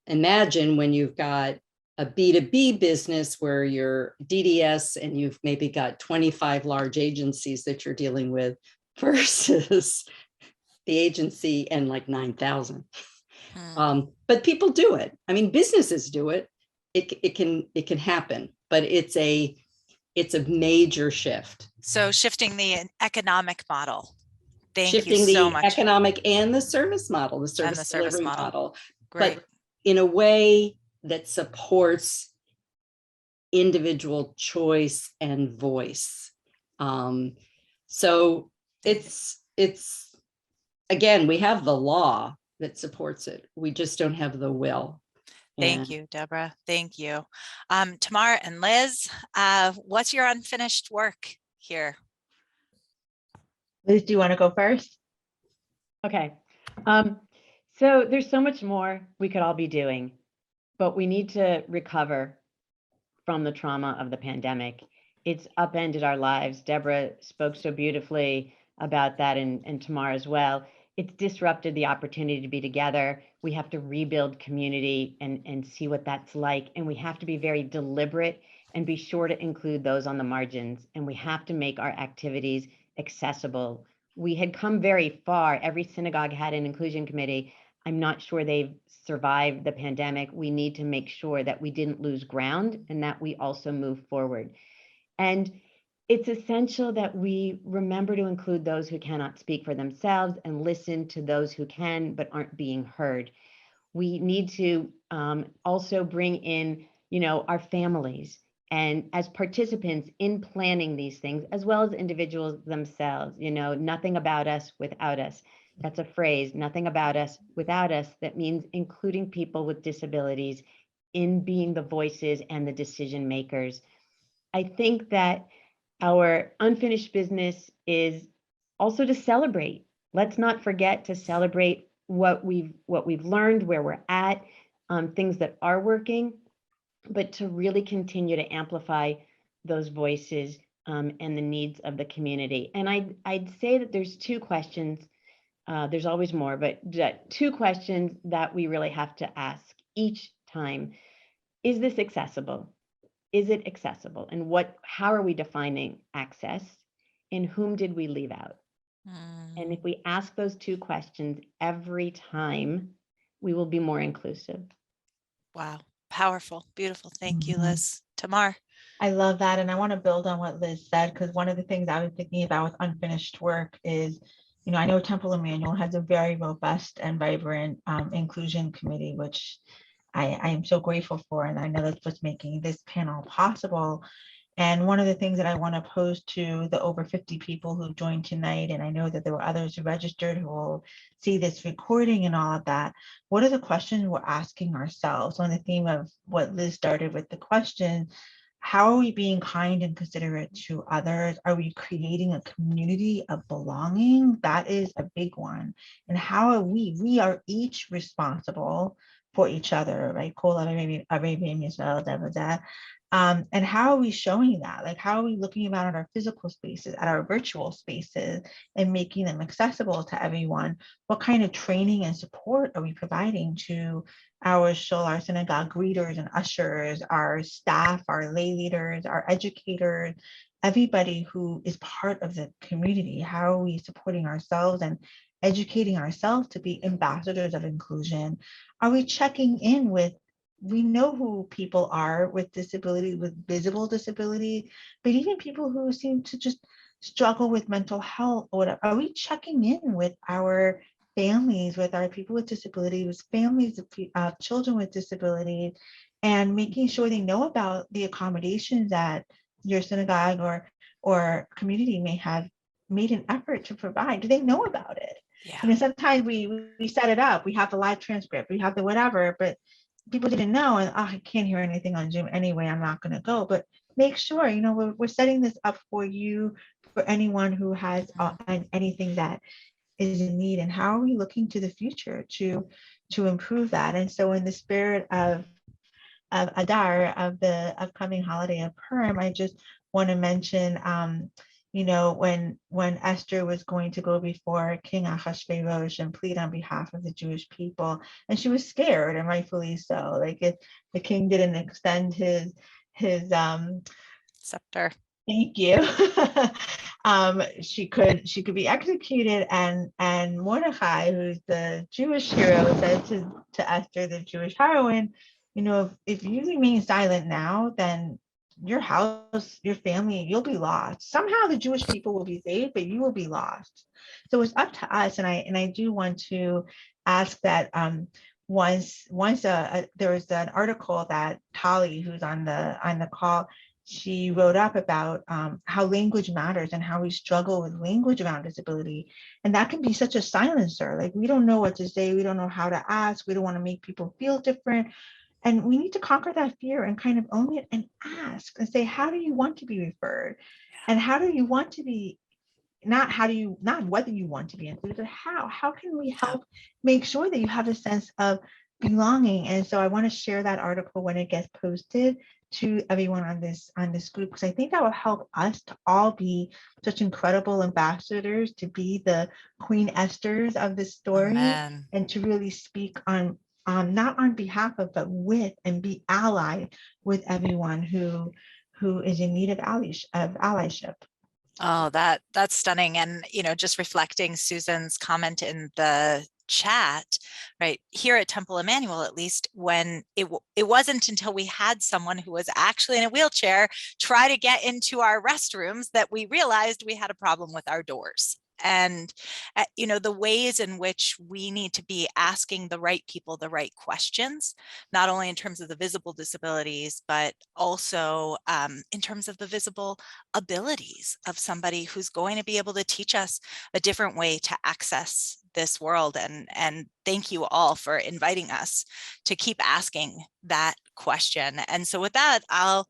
imagine when you've got a B2B business where you're DDS and you've maybe got 25 large agencies that you're dealing with versus the agency and like 9,000. But people do it. I mean, businesses do it. It can happen, but it's a major shift. So shifting the economic model. Shifting the economic and the service model, the service delivery model. Great. But in a way that supports individual choice and voice. So it's again, we have the law that supports it. We just don't have the will. Thank you, Deborah. Thank you. Tamar and Liz, what's your unfinished work here? Liz, do you want to go first? Okay. So there's so much more we could all be doing, but we need to recover from the trauma of the pandemic. It's upended our lives. Deborah spoke so beautifully about that, and Tamar as well. it's disrupted the opportunity to be together. We have to rebuild community and see what that's like. And we have to be very deliberate and be sure to include those on the margins. And we have to make our activities accessible. We had come very far. Every synagogue had an inclusion committee. I'm not sure they've survived the pandemic. We need to make sure that we didn't lose ground and that we also move forward. And it's essential that we remember to include those who cannot speak for themselves and listen to those who can but aren't being heard. We need to also bring in, our families and as participants in planning these things, as well as individuals themselves. Nothing about us without us. That's a phrase, nothing about us without us. That means including people with disabilities in being the voices and the decision makers. I think that our unfinished business is also to celebrate. Let's not forget to celebrate what we've learned, where we're at, things that are working, but to really continue to amplify those voices and the needs of the community. And I'd say that there's two questions. There's always more, but two questions that we really have to ask each time. Is this accessible? Is it accessible? And how are we defining access? And whom did we leave out? And if we ask those two questions every time, we will be more inclusive. Wow. Powerful. Beautiful. Thank you, Liz. Tamar. I love that. And I want to build on what Liz said, because one of the things I was thinking about with unfinished work is, I know Temple Emmanuel has a very robust and vibrant inclusion committee, which I am so grateful for. And I know that's what's making this panel possible. And one of the things that I want to pose to the over 50 people who joined tonight, and I know that there were others who registered who will see this recording and all of that, what are the questions we're asking ourselves on the theme of what Liz started with the question? How are we being kind and considerate to others? Are we creating a community of belonging? That is a big one. And how are we are each responsible for each other, right? And how are we showing that? Like, how are we looking about our physical spaces, at our virtual spaces, and making them accessible to everyone? What kind of training and support are we providing to our synagogue greeters and ushers, our staff, our lay leaders, our educators, everybody who is part of the community? How are we supporting ourselves and educating ourselves to be ambassadors of inclusion? Are we checking in with, we know who people are with disability, with visible disability, but even people who seem to just struggle with mental health or whatever, are we checking in with our families, with our people with disabilities, with families of children with disabilities, and making sure they know about the accommodations that your synagogue or community may have made an effort to provide? Do they know about it? Yeah. Sometimes we set it up, we have the live transcript, we have the whatever, but people didn't know, and I can't hear anything on Zoom anyway, I'm not going to go. But make sure, we're setting this up for you, for anyone who has anything that is in need. And how are we looking to the future to improve that? And so in the spirit of Adar, of the upcoming holiday of Purim, I just want to mention, when Esther was going to go before King Ahasuerus and plead on behalf of the Jewish people, and she was scared, and rightfully so. Like, if the king didn't extend his scepter. Thank you. She could be executed, and Mordecai, who's the Jewish hero, said to Esther, the Jewish heroine, if you remain silent now, then your house, your family, you'll be lost. Somehow the Jewish people will be saved, but you will be lost. So it's up to us. And I do want to ask that once there was an article that Tali, who's on the call, she wrote up about how language matters and how we struggle with language around disability. And that can be such a silencer. Like, we don't know what to say. We don't know how to ask. We don't want to make people feel different. And we need to conquer that fear and kind of own it and ask and say, how do you want to be referred? And how do you want to be, not whether you want to be included, but how can we help make sure that you have a sense of belonging. And so I want to share that article when it gets posted to everyone on this group, because I think that will help us to all be such incredible ambassadors, to be the Queen Esthers of this story, Amen. and to really speak on not on behalf of, but with, and be allied with everyone who is in need of allyship. Oh, that's stunning. And, just reflecting Susan's comment in the chat, right here at Temple Emmanuel, at least, when it wasn't until we had someone who was actually in a wheelchair try to get into our restrooms that we realized we had a problem with our doors. And, the ways in which we need to be asking the right people the right questions, not only in terms of the visible disabilities, but also in terms of the visible abilities of somebody who's going to be able to teach us a different way to access this world. And thank you all for inviting us to keep asking that question. And so with that, I'll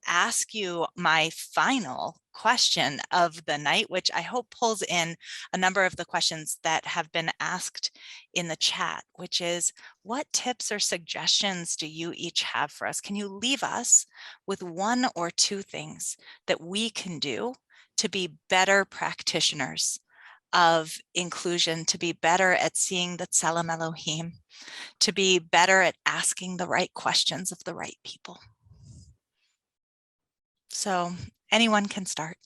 ask you my final question of the night, which I hope pulls in a number of the questions that have been asked in the chat, which is, what tips or suggestions do you each have for us? Can you leave us with one or two things that we can do to be better practitioners of inclusion, to be better at seeing the Tselem Elohim, to be better at asking the right questions of the right people? So anyone can start.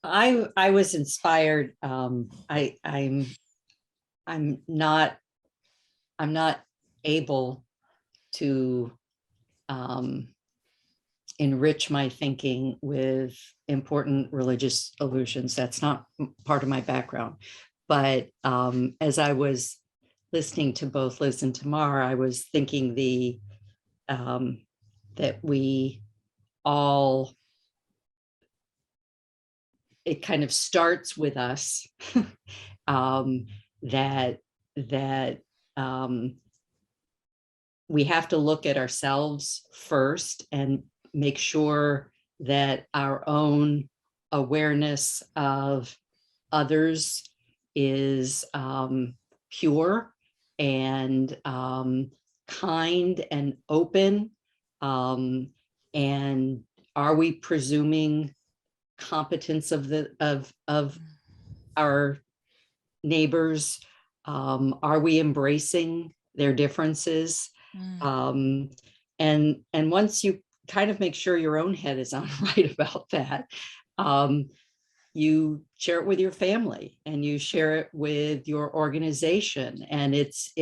I was inspired. I'm not able to enrich my thinking with important religious allusions. That's not part of my background. But as I was listening to both Liz and Tamar, I was thinking that we all, it kind of starts with us, that we have to look at ourselves first and make sure that our own awareness of others is pure and kind and open. And are we presuming competence of our neighbors? Are we embracing their differences? And once you kind of make sure your own head is on right about that, you share it with your family and you share it with your organization. And it's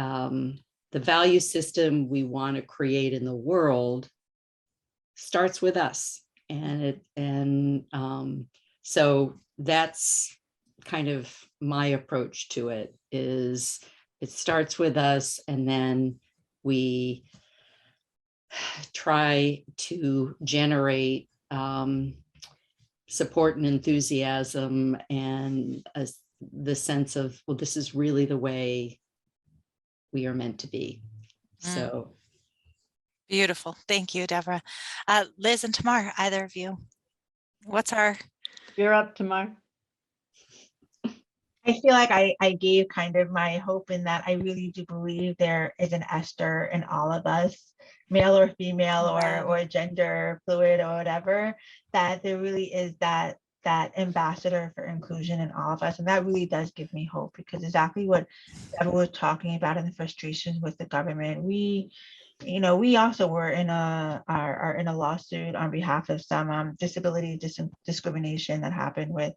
the value system we want to create in the world starts with us. And so that's kind of my approach to it, is it starts with us, and then we try to generate support and enthusiasm and the sense of, well, this is really the way we are meant to be. So beautiful. Thank you, Deborah. Liz and Tamar, either of you, what's our... You're up, Tamar. I feel like I gave kind of my hope in that I really do believe there is an Esther in all of us, male or female, or gender fluid or whatever, that there really is that ambassador for inclusion in all of us. And that really does give me hope, because exactly what Deborah was talking about in the frustrations with the government, we also were are in a lawsuit on behalf of some disability discrimination that happened with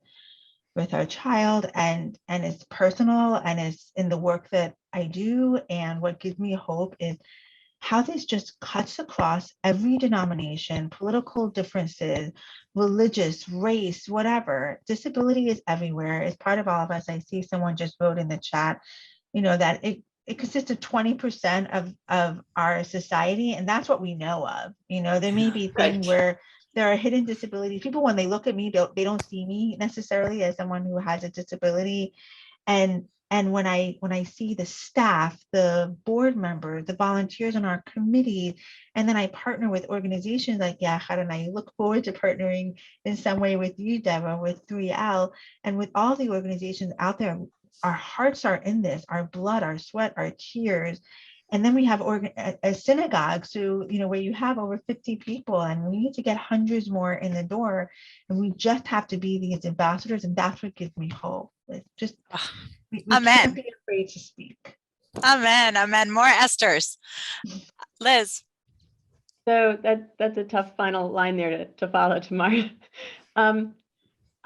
our child, and it's personal, and it's in the work that I do. And what gives me hope is how this just cuts across every denomination, political differences, religious, race, whatever. Disability is everywhere. It's part of all of us. I see someone just wrote in the chat, that it consists of 20% of our society, and that's what we know of. There may be things where there are hidden disabilities. People, when they look at me, they don't see me necessarily as someone who has a disability. And And when I see the staff, the board members, the volunteers on our committee, and then I partner with organizations like Yachad, and I look forward to partnering in some way with you, Deborah, with 3L, and with all the organizations out there. Our hearts are in this, our blood, our sweat, our tears. And then we have a synagogue, so where you have over 50 people, and we need to get hundreds more in the door, and we just have to be these ambassadors, and that's what gives me hope. It's just we Amen. can't be afraid to speak. Amen. Amen. More Esthers. Liz. So that's a tough final line there to follow, Tamar.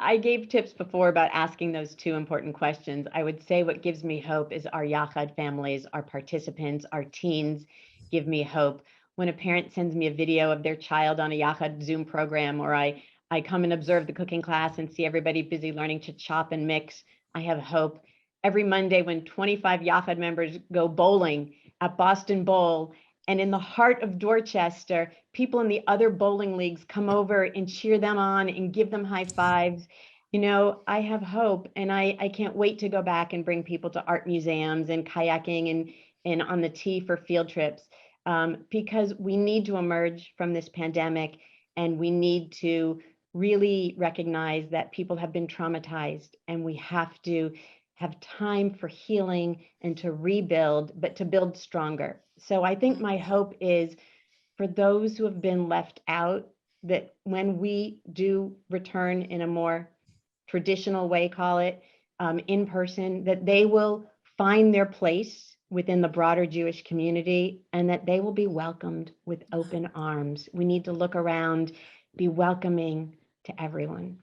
I gave tips before about asking those two important questions. I would say what gives me hope is our Yachad families, our participants, our teens give me hope. When a parent sends me a video of their child on a Yachad Zoom program, or I come and observe the cooking class and see everybody busy learning to chop and mix, I have hope. Every Monday when 25 Yachad members go bowling at Boston Bowl, and in the heart of Dorchester, people in the other bowling leagues come over and cheer them on and give them high fives. I have hope, and I can't wait to go back and bring people to art museums and kayaking and on the T for field trips, because we need to emerge from this pandemic, and we need to really recognize that people have been traumatized, and we have to have time for healing and to rebuild, but to build stronger. So I think my hope is for those who have been left out, that when we do return in a more traditional way, call it, in person, that they will find their place within the broader Jewish community, and that they will be welcomed with open arms. We need to look around, be welcoming to everyone.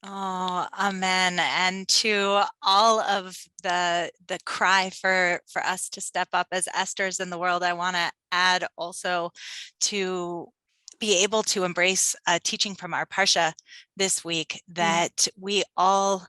Oh, amen. And to all of the cry for us to step up as Esthers in the world, I want to add also to be able to embrace a teaching from our Parsha this week, that we all,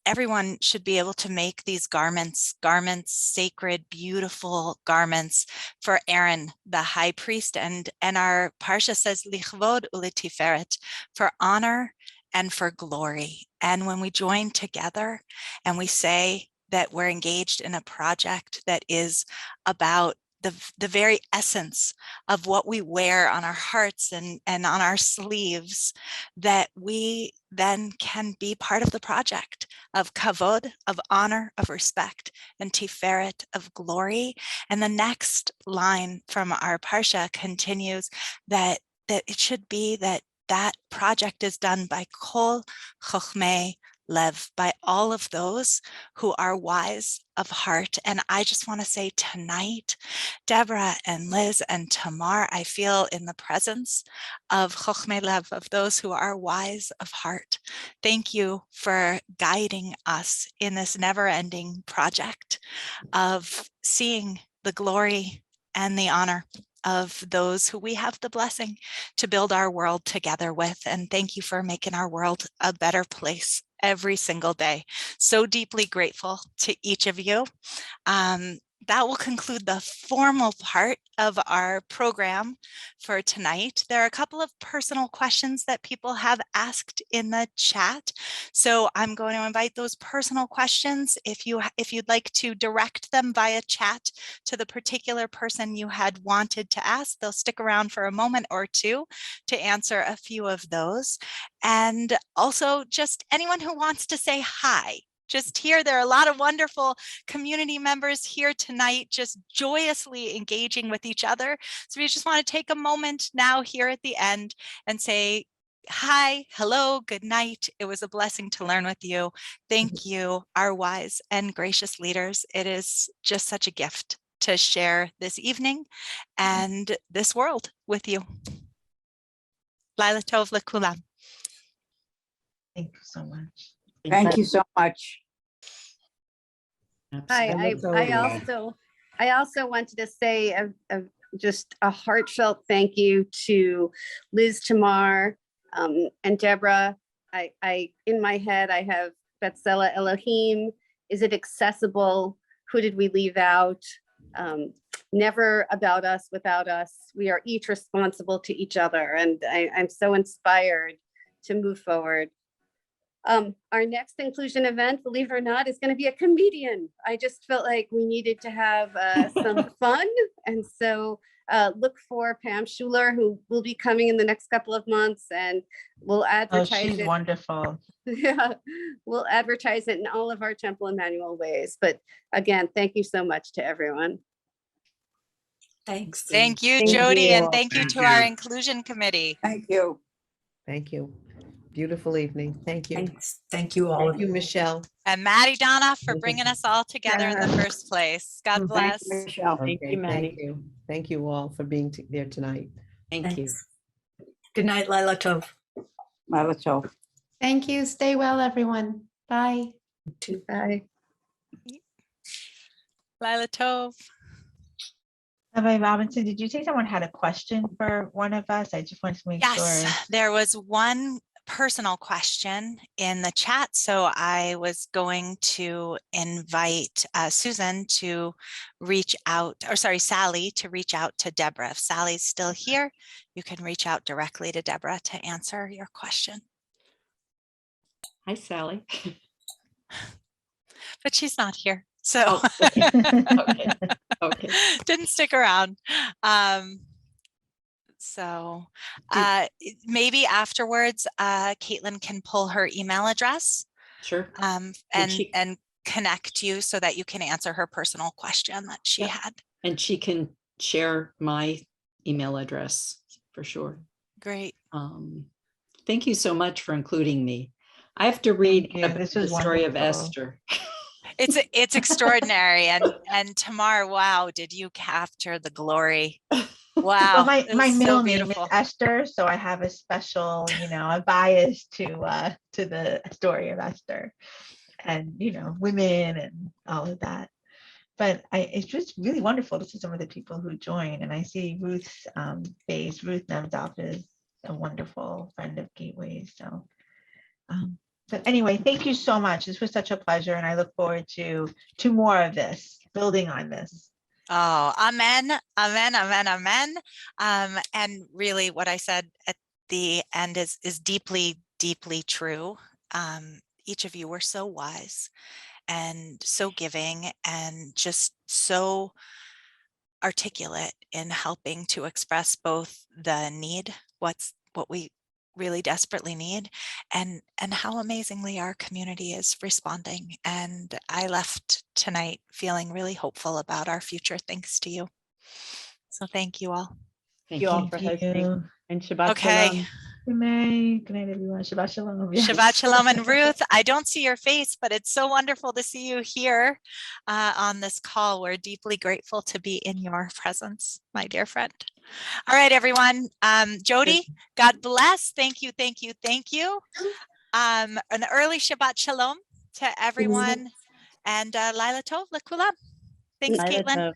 everyone should be able to make these garments, sacred, beautiful garments for Aaron, the high priest. And our Parsha says, lichvod uletiferet, for honor and for glory. And when we join together and we say that we're engaged in a project that is about the very essence of what we wear on our hearts and on our sleeves, that we then can be part of the project of kavod, of honor, of respect, and tiferet, of glory. And the next line from our Parsha continues that it should be that project is done by kol chochmei lev, by all of those who are wise of heart. And I just want to say tonight, Deborah and Liz and Tamar, I feel in the presence of chochmei lev, of those who are wise of heart. Thank you for guiding us in this never-ending project of seeing the glory and the honor of those who we have the blessing to build our world together with. And thank you for making our world a better place every single day. So deeply grateful to each of you. That will conclude the formal part of our program for tonight. There are a couple of personal questions that people have asked in the chat. So I'm going to invite those personal questions. If you'd like to direct them via chat to the particular person you had wanted to ask, they'll stick around for a moment or two to answer a few of those. And also just anyone who wants to say hi. Just here, there are a lot of wonderful community members here tonight, just joyously engaging with each other. So we just want to take a moment now here at the end and say, hi, hello, good night. It was a blessing to learn with you. Thank you, our wise and gracious leaders. It is just such a gift to share this evening and this world with you. Laila tov lekulam. Thank you so much. Thank you so much. I also wanted to say just a heartfelt thank you to Liz, Tamar, and Deborah. I in my head I have Betzela Elohim. Is it accessible? Who did we leave out? Never about us, without us. We are each responsible to each other, and I'm so inspired to move forward. Our next inclusion event, believe it or not, is going to be a comedian. I just felt like we needed to have some fun. And so look for Pam Schuler, who will be coming in the next couple of months, and we'll Oh, advertise she's it. wonderful. Yeah, we'll advertise it in all of our Temple Emmanuel ways. But again, thank you so much to everyone. Thanks. Thank you, Thank Jody, you. and thank you Thank to our you. inclusion committee. Thank you. Thank you. Beautiful evening. Thank you. Thanks. Thank you all. Thank you, Michelle. And Maddie Donna for bringing us all together in the Yeah. first place. God Thank bless. you, Michelle. Thank you, Okay, Maddie. Thank you. Thank you all for being there tonight. Thank you. Thanks. Good night, Lila Tov. Lila Tov. Thank you. Stay well, everyone. Bye. Bye. Lila Tov. Rabbi Robinson, did you say someone had a question for one of us? I just wanted to make Yes, sure. there was one personal question in the chat. So I was going to invite Susan to reach out, or sorry, Sally to reach out to Deborah. If Sally's still here, you can reach out directly to Deborah to answer your question. Hi, Sally. But she's not here. So Oh, okay. Okay. Okay. didn't stick around. So maybe afterwards, Caitlin can pull her email address Sure. and she- connect you so that you can answer her personal question that she Yep. had. And she can share my email address for sure. Great. Thank you so much for including me. I have to read Thank you. about This the was story of wonderful. Esther. It's extraordinary. And Tamar, wow, did you capture the glory? Wow. Well, my it was middle so name is beautiful. Esther, so I have a special, a bias to the story of Esther, and women and all of that. But it's just really wonderful to see some of the people who join, and I see Ruth's face. Ruth Nemdorf is a wonderful friend of Gateway. So, but anyway, thank you so much. This was such a pleasure, and I look forward to more of this, building on this. Oh, amen, amen, amen, amen. And really what I said at the end is deeply, deeply true. Each of you were so wise and so giving and just so articulate in helping to express both the need, what we really desperately need, and how amazingly our community is responding. And I left tonight feeling really hopeful about our future thanks to you. So thank you all. Thank You all you. for Thank hosting. you. And Shabbat Okay. Shalom. Good night. Good night, everyone. Shabbat shalom. Yes. Shabbat Shalom. And Ruth, I don't see your face, but it's so wonderful to see you here on this call. We're deeply grateful to be in your presence, my dear friend. All right, everyone. Jody, God bless. Thank you, thank you, thank you. An early Shabbat Shalom to everyone. And Lila Tov, Lekulam. Thanks, Lila Caitlin. Tov.